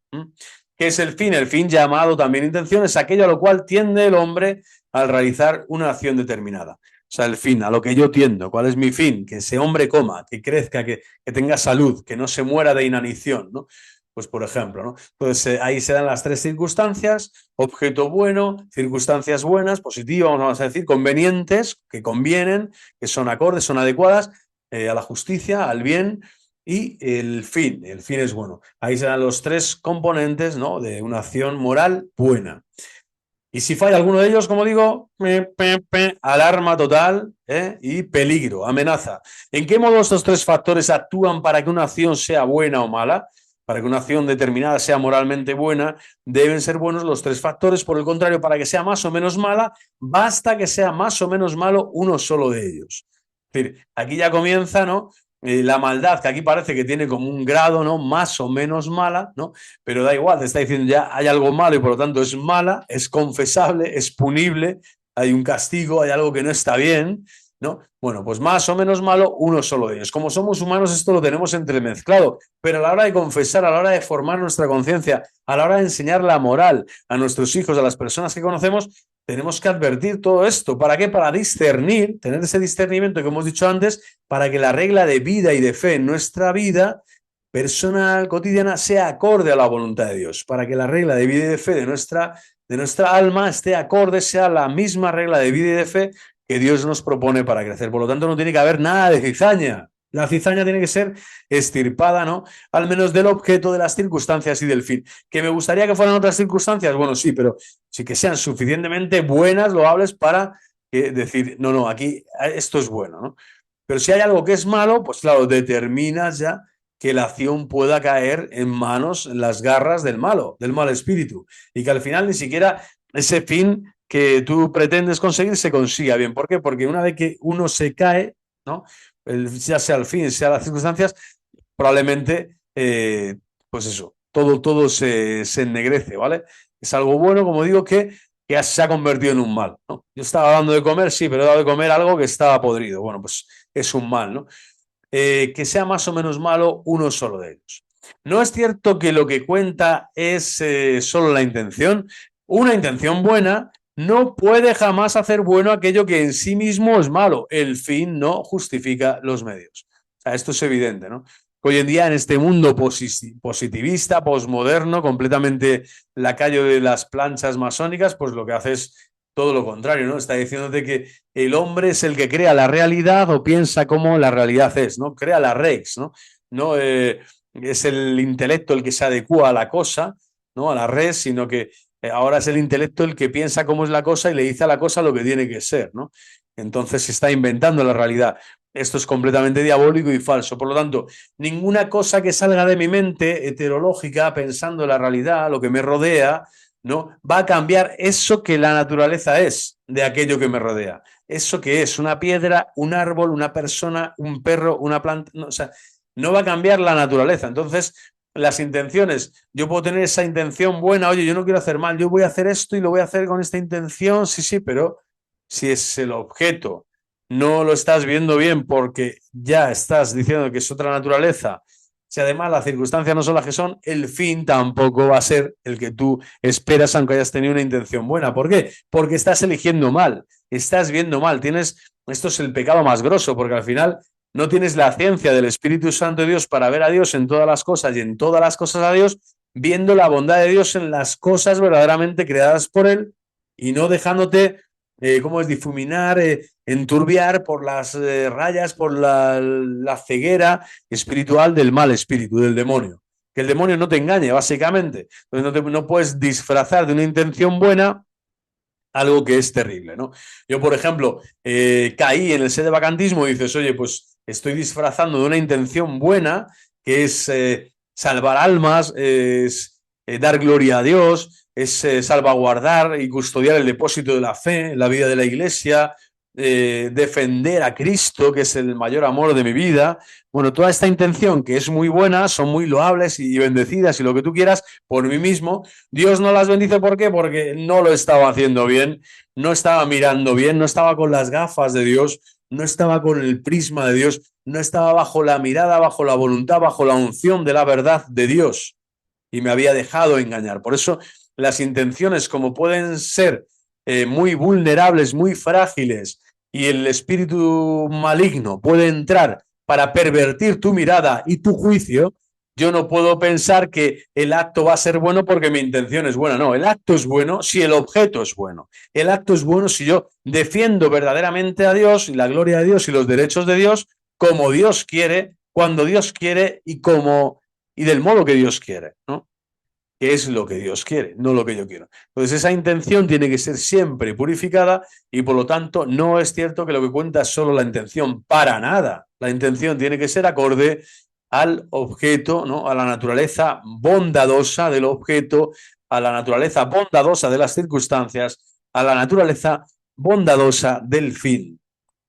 ¿Qué es el fin? El fin, llamado también intención, es aquello a lo cual tiende el hombre al realizar una acción determinada. O sea, el fin, a lo que yo tiendo. ¿Cuál es mi fin? Que ese hombre coma, que crezca, que tenga salud, que no se muera de inanición, ¿no? Pues por ejemplo, ¿no? Entonces ahí se dan las tres circunstancias: objeto bueno, circunstancias buenas, positivas, vamos a decir, convenientes, que convienen, que son acordes, son adecuadas a la justicia, al bien, y el fin es bueno. Ahí se dan los tres componentes, ¿no?, de una acción moral buena. Y si falla alguno de ellos, como digo, alarma total, y peligro, amenaza. ¿En qué modo estos tres factores actúan para que una acción sea buena o mala? Para que una acción determinada sea moralmente buena, deben ser buenos los tres factores. Por el contrario, para que sea más o menos mala, basta que sea más o menos malo uno solo de ellos. Es decir, aquí ya comienza, ¿no?, la maldad, que aquí parece que tiene como un grado, ¿no?, más o menos mala, ¿no?, pero da igual, te está diciendo ya hay algo malo y por lo tanto es mala, es confesable, es punible, hay un castigo, hay algo que no está bien, ¿no? Bueno, pues más o menos malo, uno solo de ellos. Como somos humanos, esto lo tenemos entremezclado, pero a la hora de confesar, a la hora de formar nuestra conciencia, a la hora de enseñar la moral a nuestros hijos, a las personas que conocemos, tenemos que advertir todo esto. ¿Para qué? Para discernir, tener ese discernimiento que hemos dicho antes, para que la regla de vida y de fe en nuestra vida personal, cotidiana, sea acorde a la voluntad de Dios, para que la regla de vida y de fe de nuestra alma esté acorde, sea la misma regla de vida y de fe que Dios nos propone para crecer. Por lo tanto, no tiene que haber nada de cizaña. La cizaña tiene que ser extirpada, ¿no?, al menos del objeto, de las circunstancias y del fin. ¿Que me gustaría que fueran otras circunstancias? Bueno, sí, pero sí que sean suficientemente buenas, loables, para decir, no, aquí esto es bueno, ¿no? Pero si hay algo que es malo, pues claro, determinas ya que la acción pueda caer en manos, en las garras del mal espíritu, y que al final ni siquiera ese fin que tú pretendes conseguir se consiga bien. ¿Por qué? Porque una vez que uno se cae, ¿no?, ya sea el fin, sea las circunstancias, probablemente, pues eso, todo se ennegrece, ¿vale? Es algo bueno, como digo, que se ha convertido en un mal, ¿no? Yo estaba dando de comer, sí, pero he dado de comer algo que estaba podrido. Bueno, pues es un mal, ¿no? Que sea más o menos malo uno solo de ellos. No es cierto que lo que cuenta es solo la intención. Una intención buena no puede jamás hacer bueno aquello que en sí mismo es malo. El fin no justifica los medios. O sea, esto es evidente, ¿no? Hoy en día, en este mundo positivista, posmoderno, completamente lacayo de las planchas masónicas, pues lo que hace es todo lo contrario, ¿no? Está diciéndote que el hombre es el que crea la realidad o piensa cómo la realidad es, ¿no? Crea la rex, ¿no? No es el intelecto el que se adecua a la cosa, ¿no?, a la res, sino que ahora es el intelecto el que piensa cómo es la cosa y le dice a la cosa lo que tiene que ser, ¿no? Entonces se está inventando la realidad. Esto es completamente diabólico y falso. Por lo tanto, ninguna cosa que salga de mi mente heterológica, pensando en la realidad, lo que me rodea, ¿no?, va a cambiar eso que la naturaleza es de aquello que me rodea. Eso que es una piedra, un árbol, una persona, un perro, una planta, no, o sea, no va a cambiar la naturaleza. Entonces, las intenciones, yo puedo tener esa intención buena, oye, yo no quiero hacer mal, yo voy a hacer esto y lo voy a hacer con esta intención, sí, pero si es el objeto, no lo estás viendo bien porque ya estás diciendo que es otra naturaleza. Si además las circunstancias no son las que son, el fin tampoco va a ser el que tú esperas, aunque hayas tenido una intención buena. ¿Por qué? Porque estás eligiendo mal, estás viendo mal. Esto es el pecado más grosso, porque al final no tienes la ciencia del Espíritu Santo de Dios para ver a Dios en todas las cosas y en todas las cosas a Dios, viendo la bondad de Dios en las cosas verdaderamente creadas por Él y no dejándote, ¿cómo es?, difuminar, enturbiar por las rayas, por la ceguera espiritual del mal espíritu, del demonio. Que el demonio no te engañe, básicamente. Entonces no puedes disfrazar de una intención buena algo que es terrible, ¿no? Yo, por ejemplo, caí en el sedevacantismo y dices, oye, pues estoy disfrazando de una intención buena, que es salvar almas, es dar gloria a Dios, es salvaguardar y custodiar el depósito de la fe, la vida de la iglesia, defender a Cristo, que es el mayor amor de mi vida. Bueno, toda esta intención, que es muy buena, son muy loables y bendecidas y lo que tú quieras por mí mismo. Dios no las bendice, ¿por qué? Porque no lo estaba haciendo bien, no estaba mirando bien, no estaba con las gafas de Dios, no estaba con el prisma de Dios, no estaba bajo la mirada, bajo la voluntad, bajo la unción de la verdad de Dios, y me había dejado engañar. Por eso las intenciones, como pueden ser muy vulnerables, muy frágiles, y el espíritu maligno puede entrar para pervertir tu mirada y tu juicio, Yo no puedo pensar que el acto va a ser bueno porque mi intención es buena. No, el acto es bueno si el objeto es bueno. El acto es bueno si yo defiendo verdaderamente a Dios y la gloria de Dios y los derechos de Dios como Dios quiere, cuando Dios quiere y del modo que Dios quiere, ¿no? Que es lo que Dios quiere, no lo que yo quiero. Entonces esa intención tiene que ser siempre purificada y por lo tanto no es cierto que lo que cuenta es solo la intención, para nada. La intención tiene que ser acorde al objeto, ¿no? A la naturaleza bondadosa del objeto, a la naturaleza bondadosa de las circunstancias, a la naturaleza bondadosa del fin.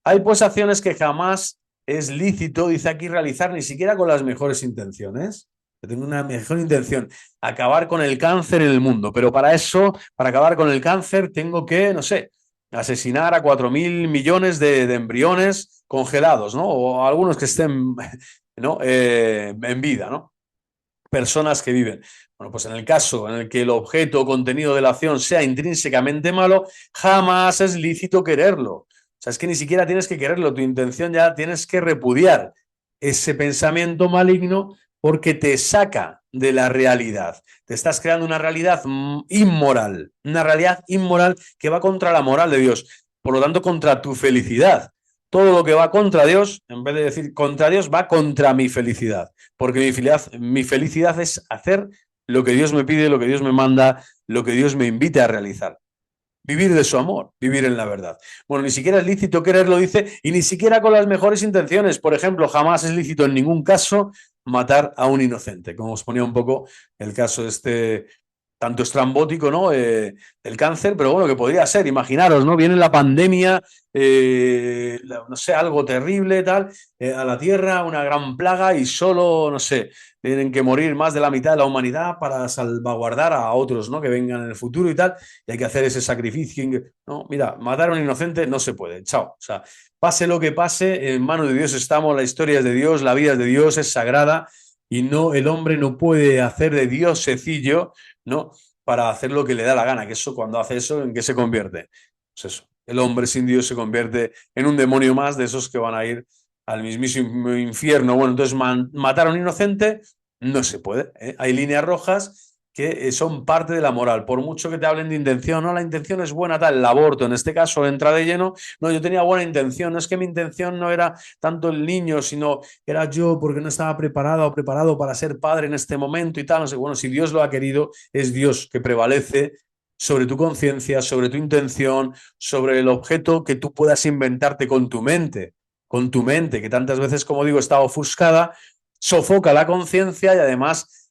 Hay pues acciones que jamás es lícito, dice aquí, realizar ni siquiera con las mejores intenciones. Yo tengo una mejor intención, acabar con el cáncer en el mundo, pero para eso, para acabar con el cáncer, tengo que, no sé, asesinar a 4.000 millones de embriones congelados, ¿no? O algunos que estén, ¿no? En vida, ¿no? Personas que viven. Bueno, pues en el caso en el que el objeto o contenido de la acción sea intrínsecamente malo, jamás es lícito quererlo. O sea, es que ni siquiera tienes que quererlo, tu intención ya tienes que repudiar ese pensamiento maligno porque te saca de la realidad. Te estás creando una realidad inmoral, una realidad inmoral que va contra la moral de Dios, por lo tanto contra tu felicidad. Todo lo que va contra Dios, en vez de decir contra Dios, va contra mi felicidad. Porque mi felicidad es hacer lo que Dios me pide, lo que Dios me manda, lo que Dios me invita a realizar. Vivir de su amor, vivir en la verdad. Bueno, ni siquiera es lícito quererlo, dice, y ni siquiera con las mejores intenciones. Por ejemplo, jamás es lícito en ningún caso matar a un inocente, como os ponía un poco el caso este tanto estrambótico, ¿no? El cáncer, pero bueno, que podría ser, imaginaros, ¿no? Viene la pandemia, no sé, algo terrible, tal, a la Tierra, una gran plaga y solo, no sé, tienen que morir más de la mitad de la humanidad para salvaguardar a otros, ¿no? Que vengan en el futuro y tal, y hay que hacer ese sacrificio, ¿no? Mira, matar a un inocente no se puede, chao, o sea, pase lo que pase, en manos de Dios estamos, la historia es de Dios, la vida es de Dios, es sagrada, y no, el hombre no puede hacer de Dios secillo, ¿no? Para hacer lo que le da la gana, que eso cuando hace eso, ¿en qué se convierte? Pues eso, el hombre sin Dios se convierte en un demonio más de esos que van a ir al mismísimo infierno. Bueno, entonces matar a un inocente no se puede, ¿eh? Hay líneas rojas que son parte de la moral. Por mucho que te hablen de intención, no, la intención es buena, tal, el aborto en este caso entra de lleno, no, yo tenía buena intención, no es que mi intención no era tanto el niño, sino era yo porque no estaba preparado o preparado para ser padre en este momento y tal, no sé, bueno, si Dios lo ha querido, es Dios que prevalece sobre tu conciencia, sobre tu intención, sobre el objeto que tú puedas inventarte con tu mente, que tantas veces, como digo, está ofuscada, sofoca la conciencia y además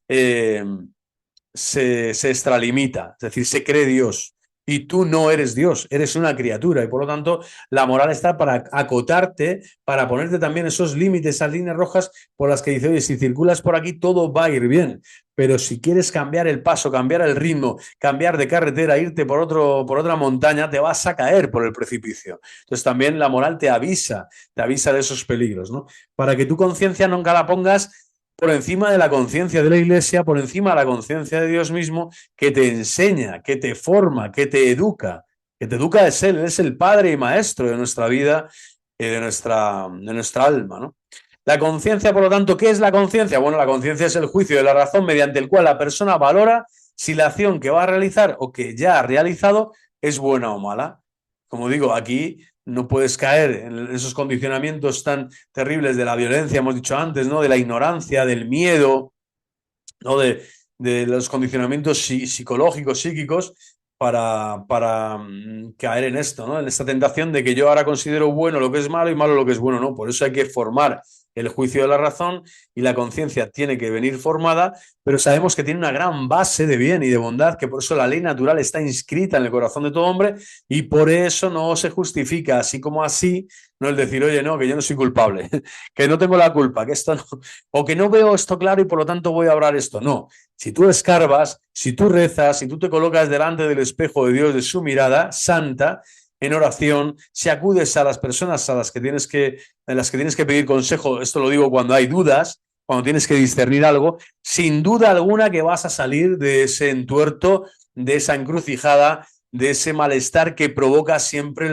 se extralimita, es decir, se cree Dios. Y tú no eres Dios, eres una criatura. Y por lo tanto, la moral está para acotarte, para ponerte también esos límites, esas líneas rojas por las que dice, oye, si circulas por aquí, todo va a ir bien. Pero si quieres cambiar el paso, cambiar el ritmo, cambiar de carretera, irte por otra montaña, te vas a caer por el precipicio. Entonces también la moral te avisa de esos peligros, ¿no? Para que tu conciencia nunca la pongas por encima de la conciencia de la Iglesia, por encima de la conciencia de Dios mismo, que te enseña, que te forma, que te educa es el Padre y Maestro de nuestra vida y de nuestra alma, ¿no? La conciencia, por lo tanto, ¿qué es la conciencia? Bueno, la conciencia es el juicio de la razón mediante el cual la persona valora si la acción que va a realizar o que ya ha realizado es buena o mala. Como digo, aquí no puedes caer en esos condicionamientos tan terribles de la violencia, hemos dicho antes, ¿no? De la ignorancia, del miedo, ¿no? De los condicionamientos psicológicos, psíquicos, para caer en esto, ¿no? En esta tentación de que yo ahora considero bueno lo que es malo y malo lo que es bueno, ¿no? Por eso hay que formar el juicio de la razón y la conciencia tiene que venir formada, pero sabemos que tiene una gran base de bien y de bondad, que por eso la ley natural está inscrita en el corazón de todo hombre y por eso no se justifica así como así, no el decir, oye, no, que yo no soy culpable, que no tengo la culpa, que esto no, o que no veo esto claro y por lo tanto voy a hablar esto. No, si tú escarbas, si tú rezas, si tú te colocas delante del espejo de Dios, de su mirada santa, en oración, si acudes a las personas a las que tienes que pedir consejo, esto lo digo cuando hay dudas, cuando tienes que discernir algo, sin duda alguna que vas a salir de ese entuerto, de esa encrucijada, de ese malestar que provoca siempre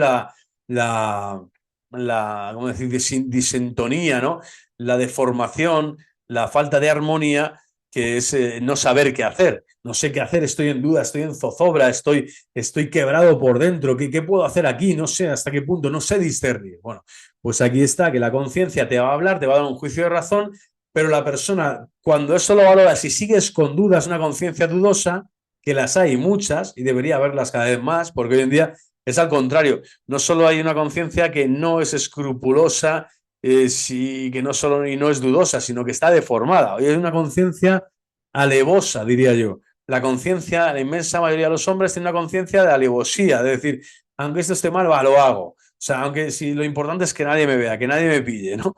¿cómo decir?, disentonía, ¿no? La deformación, la falta de armonía, que es no saber qué hacer. No sé qué hacer, estoy en duda, estoy en zozobra, estoy quebrado por dentro. ¿Qué puedo hacer aquí? No sé hasta qué punto, no sé discernir. Bueno, pues aquí está, que la conciencia te va a hablar, te va a dar un juicio de razón, pero la persona, cuando eso lo valora, si sigues con dudas, una conciencia dudosa, que las hay muchas y debería haberlas cada vez más, porque hoy en día es al contrario. No solo hay una conciencia que no es escrupulosa, que no solo y no es dudosa, sino que está deformada. Hoy hay una conciencia alevosa, diría yo. La conciencia, la inmensa mayoría de los hombres tiene una conciencia de alevosía, de decir, aunque esto esté mal, va, lo hago. O sea, aunque si lo importante es que nadie me vea, que nadie me pille, ¿no?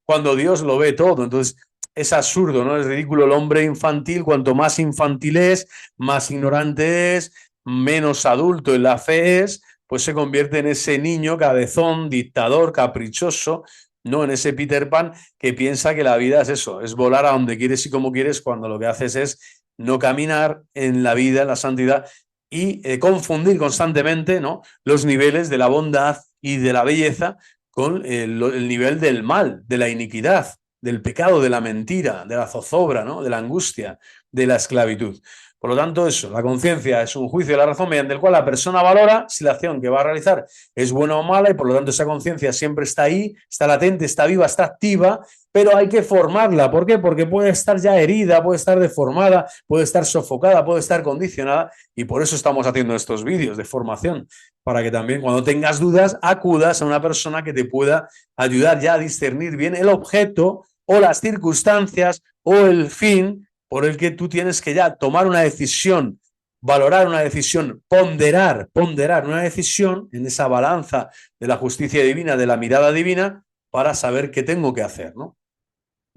Cuando Dios lo ve todo. Entonces, es absurdo, ¿no? Es ridículo el hombre infantil. Cuanto más infantil es, más ignorante es, menos adulto en la fe es, pues se convierte en ese niño cabezón, dictador, caprichoso, ¿no? En ese Peter Pan que piensa que la vida es eso, es volar a donde quieres y como quieres, cuando lo que haces es no caminar en la vida, en la santidad, y confundir constantemente, ¿no?, los niveles de la bondad y de la belleza con el nivel del mal, de la iniquidad, del pecado, de la mentira, de la zozobra, ¿no?, de la angustia, de la esclavitud. Por lo tanto, eso, la conciencia es un juicio de la razón mediante el cual la persona valora si la acción que va a realizar es buena o mala, y por lo tanto esa conciencia siempre está ahí, está latente, está viva, está activa, pero hay que formarla. ¿Por qué? Porque puede estar ya herida, puede estar deformada, puede estar sofocada, puede estar condicionada, y por eso estamos haciendo estos vídeos de formación, para que también cuando tengas dudas acudas a una persona que te pueda ayudar ya a discernir bien el objeto o las circunstancias o el fin por el que tú tienes que ya tomar una decisión, valorar una decisión, ponderar una decisión en esa balanza de la justicia divina, de la mirada divina, para saber qué tengo que hacer, ¿no?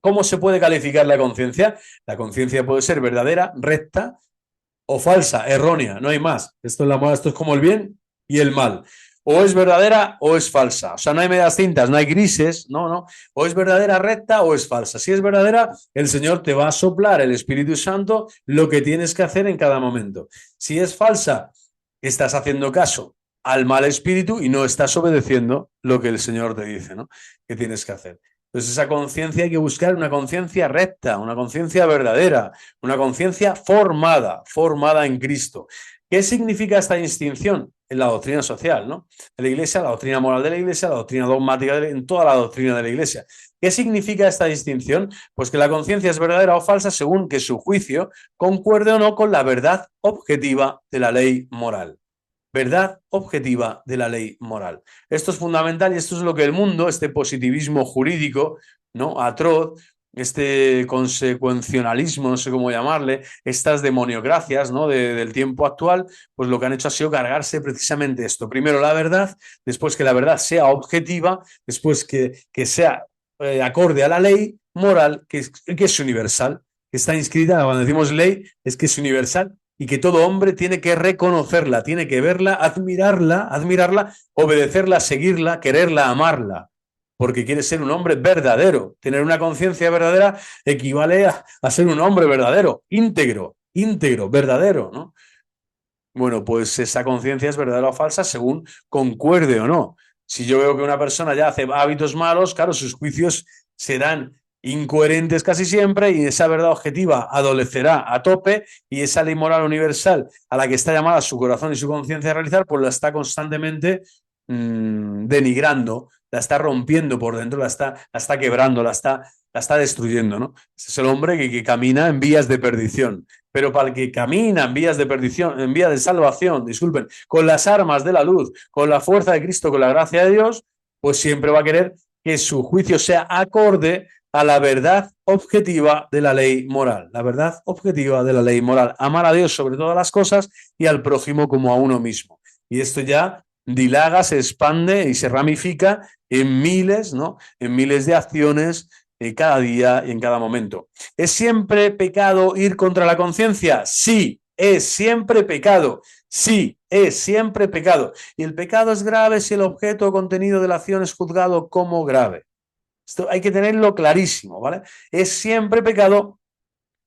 ¿Cómo se puede calificar la conciencia? La conciencia puede ser verdadera, recta o falsa, errónea, no hay más. Esto es como el bien y el mal. O es verdadera o es falsa. O sea, no hay medias tintas, no hay grises, no. O es verdadera, recta o es falsa. Si es verdadera, el Señor te va a soplar, el Espíritu Santo, lo que tienes que hacer en cada momento. Si es falsa, estás haciendo caso al mal espíritu y no estás obedeciendo lo que el Señor te dice, ¿no?, que tienes que hacer. Entonces esa conciencia hay que buscar una conciencia recta, una conciencia verdadera, una conciencia formada en Cristo. ¿Qué significa esta distinción? En la doctrina social, ¿no?, de la Iglesia, la doctrina moral de la Iglesia, la doctrina dogmática, en toda la doctrina de la Iglesia. ¿Qué significa esta distinción? Pues que la conciencia es verdadera o falsa según que su juicio concuerde o no con la verdad objetiva de la ley moral. Verdad objetiva de la ley moral. Esto es fundamental y esto es lo que el mundo, este positivismo jurídico, ¿no?, atroz, este consecuencialismo, no sé cómo llamarle, estas demoniocracias, ¿no?, del tiempo actual, pues lo que han hecho ha sido cargarse precisamente esto. Primero la verdad, después que la verdad sea objetiva, después que sea acorde a la ley moral, que es universal, que está inscrita, cuando decimos ley, es que es universal, y que todo hombre tiene que reconocerla, tiene que verla, admirarla, obedecerla, seguirla, quererla, amarla, porque quiere ser un hombre verdadero. Tener una conciencia verdadera equivale a ser un hombre verdadero, íntegro, verdadero, ¿no? Bueno, pues esa conciencia es verdadera o falsa según concuerde o no. Si yo veo que una persona ya hace hábitos malos, claro, sus juicios serán incoherentes casi siempre, y esa verdad objetiva adolecerá a tope, y esa ley moral universal a la que está llamada su corazón y su conciencia a realizar, pues la está constantemente denigrando, la está rompiendo por dentro, la está quebrando, la está destruyendo, ¿no? Ese es el hombre que camina en vías de perdición. Pero para el que camina en vías de perdición, en vías de salvación, disculpen, con las armas de la luz, con la fuerza de Cristo, con la gracia de Dios, pues siempre va a querer que su juicio sea acorde a la verdad objetiva de la ley moral. La verdad objetiva de la ley moral. Amar a Dios sobre todas las cosas y al prójimo como a uno mismo. Y esto ya dilaga, se expande y se ramifica en miles, ¿no?, en miles de acciones cada día y en cada momento. ¿Es siempre pecado ir contra la conciencia? Sí, es siempre pecado. Sí, es siempre pecado. Y el pecado es grave si el objeto o contenido de la acción es juzgado como grave. Esto hay que tenerlo clarísimo, ¿vale? Es siempre pecado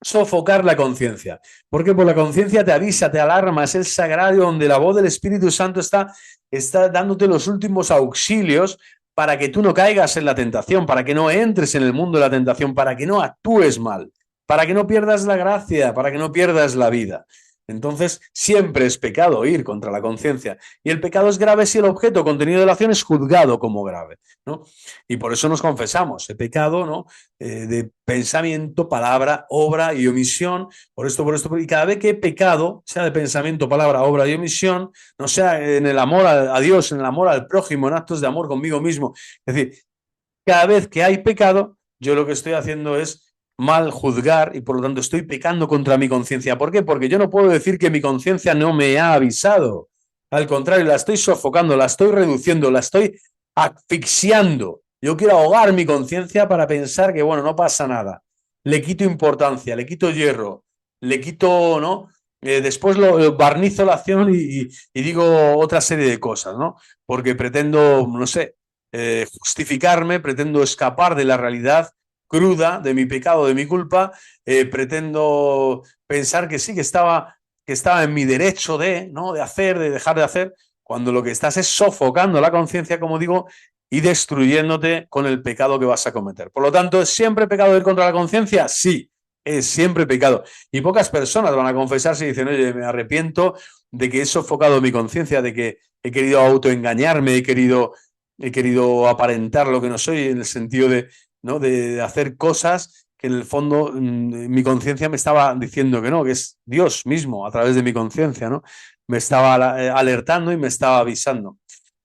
sofocar la conciencia, porque por la conciencia te avisa, te alarma, es el sagrario donde la voz del Espíritu Santo está dándote los últimos auxilios para que tú no caigas en la tentación, para que no entres en el mundo de la tentación, para que no actúes mal, para que no pierdas la gracia, para que no pierdas la vida. Entonces, siempre es pecado ir contra la conciencia. Y el pecado es grave si el objeto contenido de la acción es juzgado como grave, ¿no? Y por eso nos confesamos. El pecado, ¿no? De pensamiento, palabra, obra y omisión. Por esto. Y cada vez que he pecado, sea de pensamiento, palabra, obra y omisión, no sea en el amor a Dios, en el amor al prójimo, en actos de amor conmigo mismo. Es decir, cada vez que hay pecado, yo lo que estoy haciendo es mal juzgar y por lo tanto estoy pecando contra mi conciencia. ¿Por qué? Porque yo no puedo decir que mi conciencia no me ha avisado. Al contrario, la estoy sofocando, la estoy reduciendo, la estoy asfixiando. Yo quiero ahogar mi conciencia para pensar que, bueno, no pasa nada. Le quito importancia, le quito hierro, le quito, ¿no? Después lo barnizo la acción y digo otra serie de cosas, ¿no? Porque pretendo, no sé, justificarme, pretendo escapar de la realidad cruda de mi pecado, de mi culpa, pretendo pensar que sí, que estaba en mi derecho de, ¿no? De hacer, de dejar de hacer, cuando lo que estás es sofocando la conciencia, como digo, y destruyéndote con el pecado que vas a cometer. Por lo tanto, ¿es siempre pecado ir contra la conciencia? Sí, es siempre pecado. Y pocas personas van a confesarse y dicen, oye, me arrepiento de que he sofocado mi conciencia, de que he querido autoengañarme, he querido aparentar lo que no soy en el sentido de, ¿no? de hacer cosas que en el fondo mi conciencia me estaba diciendo que no, que es Dios mismo a través de mi conciencia, ¿no? Me estaba alertando y me estaba avisando.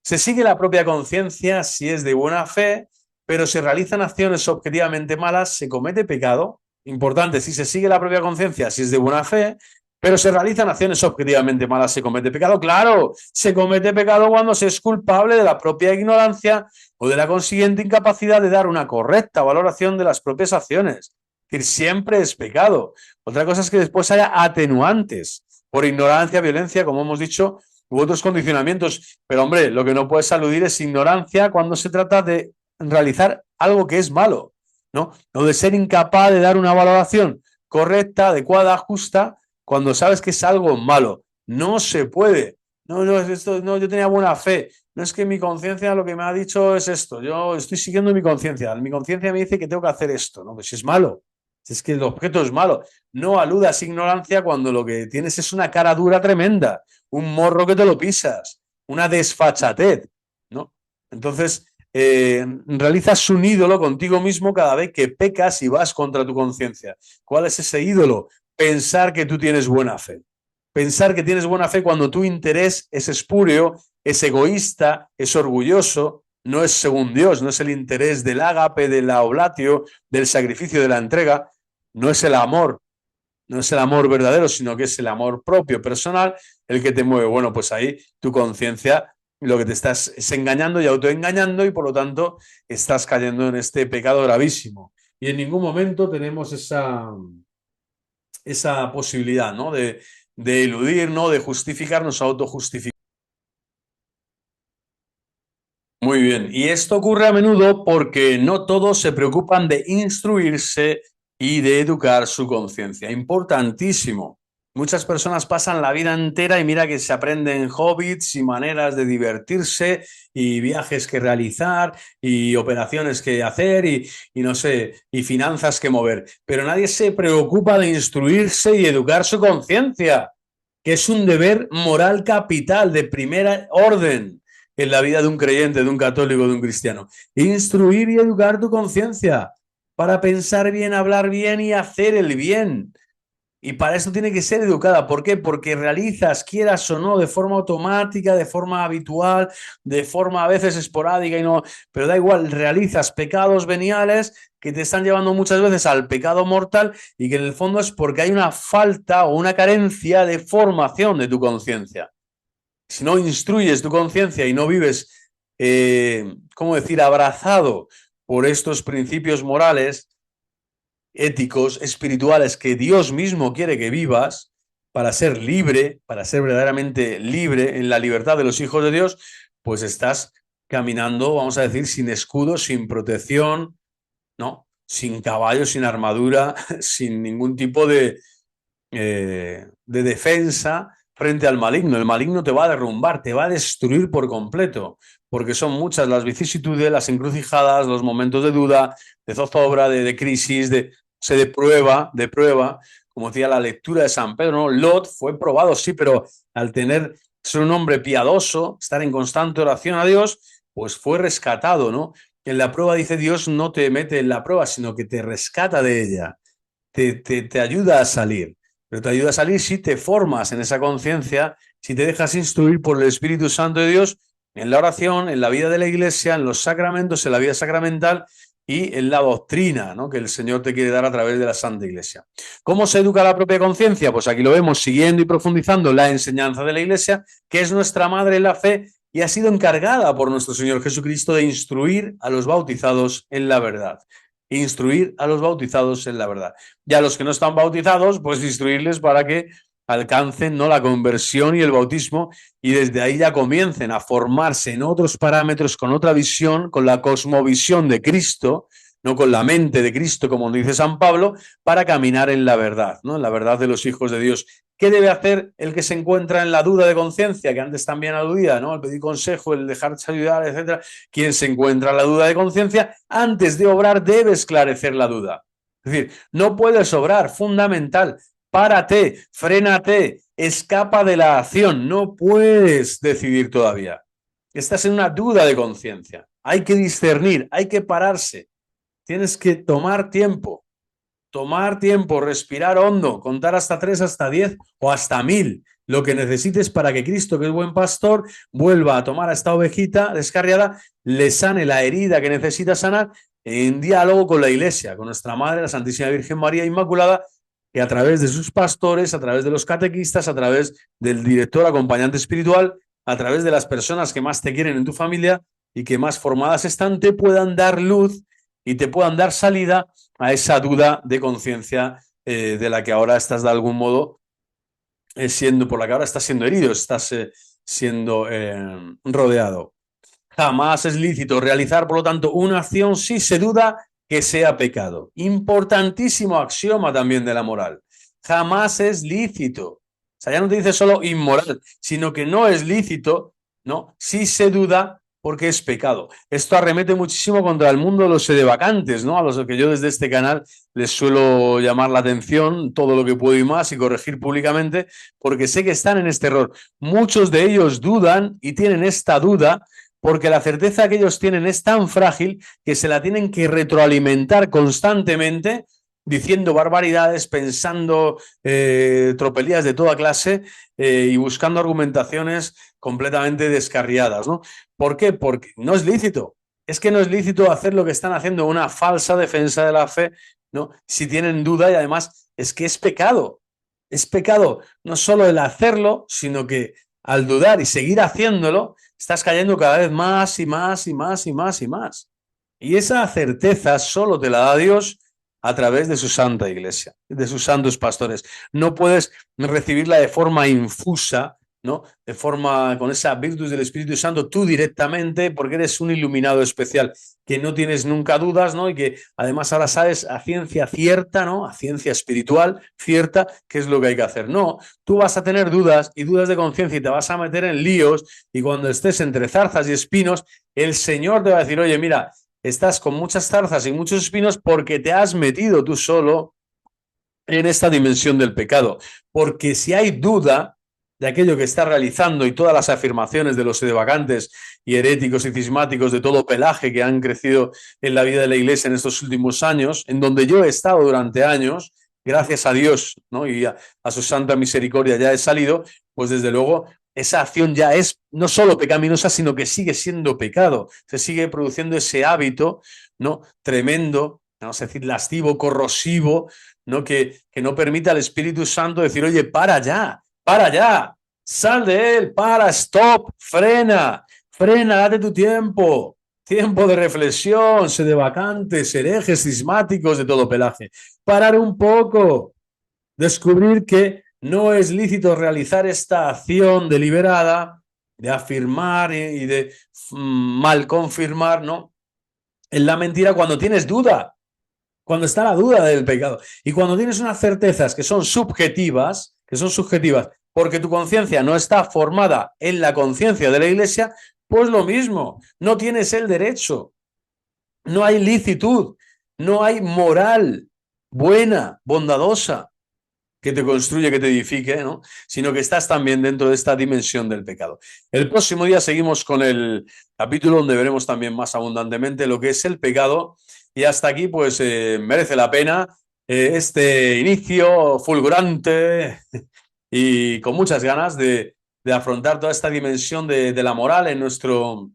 Se sigue la propia conciencia si es de buena fe, pero se realizan acciones objetivamente malas, se comete pecado. Importante, si se sigue la propia conciencia, si es de buena fe, pero se realizan acciones objetivamente malas, ¿se comete pecado? Claro, se comete pecado cuando se es culpable de la propia ignorancia o de la consiguiente incapacidad de dar una correcta valoración de las propias acciones. Es decir, siempre es pecado. Otra cosa es que después haya atenuantes por ignorancia, violencia, como hemos dicho, u otros condicionamientos. Pero, hombre, lo que no puedes aludir es ignorancia cuando se trata de realizar algo que es malo, ¿no? O de ser incapaz de dar una valoración correcta, adecuada, justa, cuando sabes que es algo malo. No se puede. No, yo tenía buena fe. No es que mi conciencia lo que me ha dicho es esto. Yo estoy siguiendo mi conciencia. Mi conciencia me dice que tengo que hacer esto. No, pues es malo. Si es que el objeto es malo. No aludas ignorancia cuando lo que tienes es una cara dura tremenda, un morro que te lo pisas, una desfachatez, ¿no? Entonces, realizas un ídolo contigo mismo cada vez que pecas y vas contra tu conciencia. ¿Cuál es ese ídolo? Pensar que tú tienes buena fe. Pensar que tienes buena fe cuando tu interés es espúreo, es egoísta, es orgulloso, no es según Dios, no es el interés del ágape, del oblatio, del sacrificio, de la entrega, no es el amor, no es el amor verdadero, sino que es el amor propio, personal, el que te mueve. Bueno, pues ahí tu conciencia lo que te estás es engañando y autoengañando y por lo tanto estás cayendo en este pecado gravísimo. Y en ningún momento tenemos esa posibilidad, ¿no? De eludir, ¿no? De justificarnos, autojustificar. Muy bien, y esto ocurre a menudo porque no todos se preocupan de instruirse y de educar su conciencia. Importantísimo. Muchas personas pasan la vida entera y mira que se aprenden hobbies y maneras de divertirse y viajes que realizar y operaciones que hacer y no sé, y finanzas que mover. Pero nadie se preocupa de instruirse y educar su conciencia, que es un deber moral capital de primera orden en la vida de un creyente, de un católico, de un cristiano. Instruir y educar tu conciencia para pensar bien, hablar bien y hacer el bien. Y para eso tiene que ser educada. ¿Por qué? Porque realizas, quieras o no, de forma automática, de forma habitual, de forma a veces esporádica y no, pero da igual, realizas pecados veniales que te están llevando muchas veces al pecado mortal y que en el fondo es porque hay una falta o una carencia de formación de tu conciencia. Si no instruyes tu conciencia y no vives, ¿cómo decir?, abrazado por estos principios morales, éticos, espirituales que Dios mismo quiere que vivas para ser libre, para ser verdaderamente libre en la libertad de los hijos de Dios, pues estás caminando, vamos a decir, sin escudo, sin protección, ¿no? Sin caballo, sin armadura, sin ningún tipo de defensa frente al maligno. El maligno te va a derrumbar, te va a destruir por completo, porque son muchas las vicisitudes, las encrucijadas, los momentos de duda, de zozobra, de crisis, de prueba. Como decía la lectura de San Pedro, ¿no? Lot fue probado, sí, pero al ser un hombre piadoso, estar en constante oración a Dios, pues fue rescatado, ¿no? En la prueba, dice Dios, no te mete en la prueba, sino que te rescata de ella, te ayuda a salir. Pero te ayuda a salir si te formas en esa conciencia, si te dejas instruir por el Espíritu Santo de Dios en la oración, en la vida de la iglesia, en los sacramentos, en la vida sacramental y en la doctrina, ¿no?, que el Señor te quiere dar a través de la Santa Iglesia. ¿Cómo se educa la propia conciencia? Pues aquí lo vemos siguiendo y profundizando la enseñanza de la Iglesia, que es nuestra madre en la fe y ha sido encargada por nuestro Señor Jesucristo de instruir a los bautizados en la verdad. Instruir a los bautizados en la verdad. Y a los que no están bautizados, pues instruirles para que alcancen, ¿no?, la conversión y el bautismo, y desde ahí ya comiencen a formarse en otros parámetros, con otra visión, con la cosmovisión de Cristo, no con la mente de Cristo, como dice San Pablo, para caminar en la verdad, ¿no?, en la verdad de los hijos de Dios. ¿Qué debe hacer el que se encuentra en la duda de conciencia, que antes también aludía, ¿no?, el pedir consejo, el dejarse ayudar, etcétera? Quien se encuentra en la duda de conciencia, antes de obrar debe esclarecer la duda. Es decir, no puedes obrar, fundamental. Párate, frénate, escapa de la acción, no puedes decidir todavía. Estás en una duda de conciencia. Hay que discernir, hay que pararse. Tienes que tomar tiempo, respirar hondo, contar hasta 3, hasta 10 o hasta 1000, lo que necesites para que Cristo, que es buen pastor, vuelva a tomar a esta ovejita descarriada, le sane la herida que necesita sanar en diálogo con la Iglesia, con nuestra Madre, la Santísima Virgen María Inmaculada, que a través de sus pastores, a través de los catequistas, a través del director acompañante espiritual, a través de las personas que más te quieren en tu familia y que más formadas están, te puedan dar luz y te puedan dar salida a esa duda de conciencia de la que ahora estás de algún modo por la que ahora estás siendo herido, estás siendo rodeado. Jamás es lícito realizar, por lo tanto, una acción si se duda que sea pecado. Importantísimo axioma también de la moral. Jamás es lícito. O sea, ya no te dice solo inmoral, sino que no es lícito, ¿no?, si se duda porque es pecado. Esto arremete muchísimo contra el mundo de los sedevacantes, ¿no?, a los que yo desde este canal les suelo llamar la atención todo lo que puedo y más, y corregir públicamente, porque sé que están en este error. Muchos de ellos dudan y tienen esta duda porque la certeza que ellos tienen es tan frágil que se la tienen que retroalimentar constantemente, diciendo barbaridades, pensando tropelías de toda clase y buscando argumentaciones completamente descarriadas, ¿no? ¿Por qué? Porque no es lícito. Es que no es lícito hacer lo que están haciendo, una falsa defensa de la fe, ¿no?, si tienen duda, y además es que es pecado. Es pecado no solo el hacerlo, sino que al dudar y seguir haciéndolo, estás cayendo cada vez más y más y más y más y más. Y esa certeza solo te la da Dios a través de su Santa Iglesia, de sus santos pastores. No puedes recibirla de forma infusa, ¿no?, de forma con esa virtud del Espíritu Santo tú directamente, porque eres un iluminado especial, que no tienes nunca dudas, ¿no?, y que además ahora sabes a ciencia cierta, ¿no?, a ciencia espiritual cierta, qué es lo que hay que hacer. No, tú vas a tener dudas y dudas de conciencia y te vas a meter en líos, y cuando estés entre zarzas y espinos, el Señor te va a decir: oye, mira, estás con muchas zarzas y muchos espinos porque te has metido tú solo en esta dimensión del pecado. Porque si hay duda de aquello que está realizando, y todas las afirmaciones de los sedevacantes y heréticos y cismáticos de todo pelaje que han crecido en la vida de la Iglesia en estos últimos años, en donde yo he estado durante años, gracias a Dios, ¿no?, y a su santa misericordia ya he salido, pues desde luego esa acción ya es no solo pecaminosa, sino que sigue siendo pecado. Se sigue produciendo ese hábito, ¿no?, tremendo, vamos a decir, lascivo, corrosivo, ¿no?, que no permite al Espíritu Santo decir: oye, para ya, sal de él, stop, frena, date tu tiempo de reflexión, sedevacantes, herejes, cismáticos de todo pelaje. Parar un poco, descubrir que no es lícito realizar esta acción deliberada de afirmar y de mal confirmar, ¿no?, en la mentira cuando tienes duda, cuando está la duda del pecado. Y cuando tienes unas certezas que son subjetivas, porque tu conciencia no está formada en la conciencia de la Iglesia, pues lo mismo, no tienes el derecho, no hay licitud, no hay moral buena, bondadosa, que te construye, que te edifique, ¿no? Sino que estás también dentro de esta dimensión del pecado. El próximo día seguimos con el capítulo donde veremos también más abundantemente lo que es el pecado, y hasta aquí pues merece la pena este inicio fulgurante y con muchas ganas de afrontar toda esta dimensión de la moral en nuestro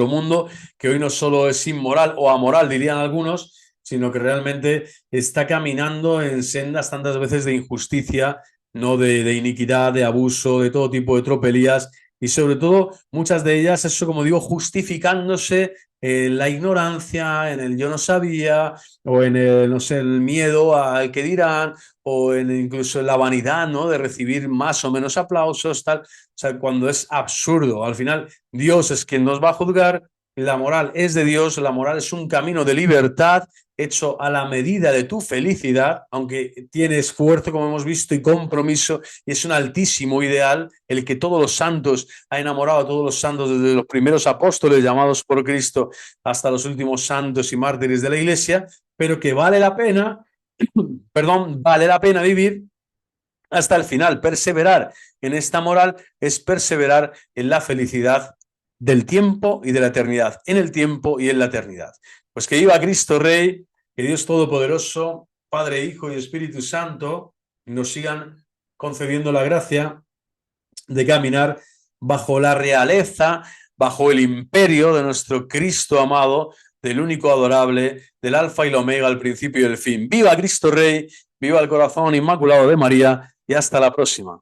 mundo, que hoy no solo es inmoral o amoral, dirían algunos, sino que realmente está caminando en sendas tantas veces de injusticia, no de iniquidad, de abuso, de todo tipo de tropelías, y sobre todo muchas de ellas, eso como digo, justificándose en la ignorancia, en el yo no sabía, o en el, no sé, el miedo al que dirán, o en incluso en la vanidad, ¿no? De recibir más o menos aplausos, tal. O sea, cuando es absurdo. Al final, Dios es quien nos va a juzgar, la moral es de Dios, la moral es un camino de libertad hecho a la medida de tu felicidad, aunque tiene esfuerzo, como hemos visto, y compromiso, y es un altísimo ideal el que todos los santos ha enamorado a todos los santos, desde los primeros apóstoles llamados por Cristo hasta los últimos santos y mártires de la Iglesia, pero que vale la pena, perdón, vale la pena vivir hasta el final. Perseverar en esta moral es perseverar en la felicidad del tiempo y de la eternidad, en el tiempo y en la eternidad. Pues que viva Cristo Rey, que Dios Todopoderoso, Padre, Hijo y Espíritu Santo, nos sigan concediendo la gracia de caminar bajo la realeza, bajo el imperio de nuestro Cristo amado, del único adorable, del alfa y el omega, el principio y el fin. ¡Viva Cristo Rey! ¡Viva el corazón inmaculado de María! Y hasta la próxima.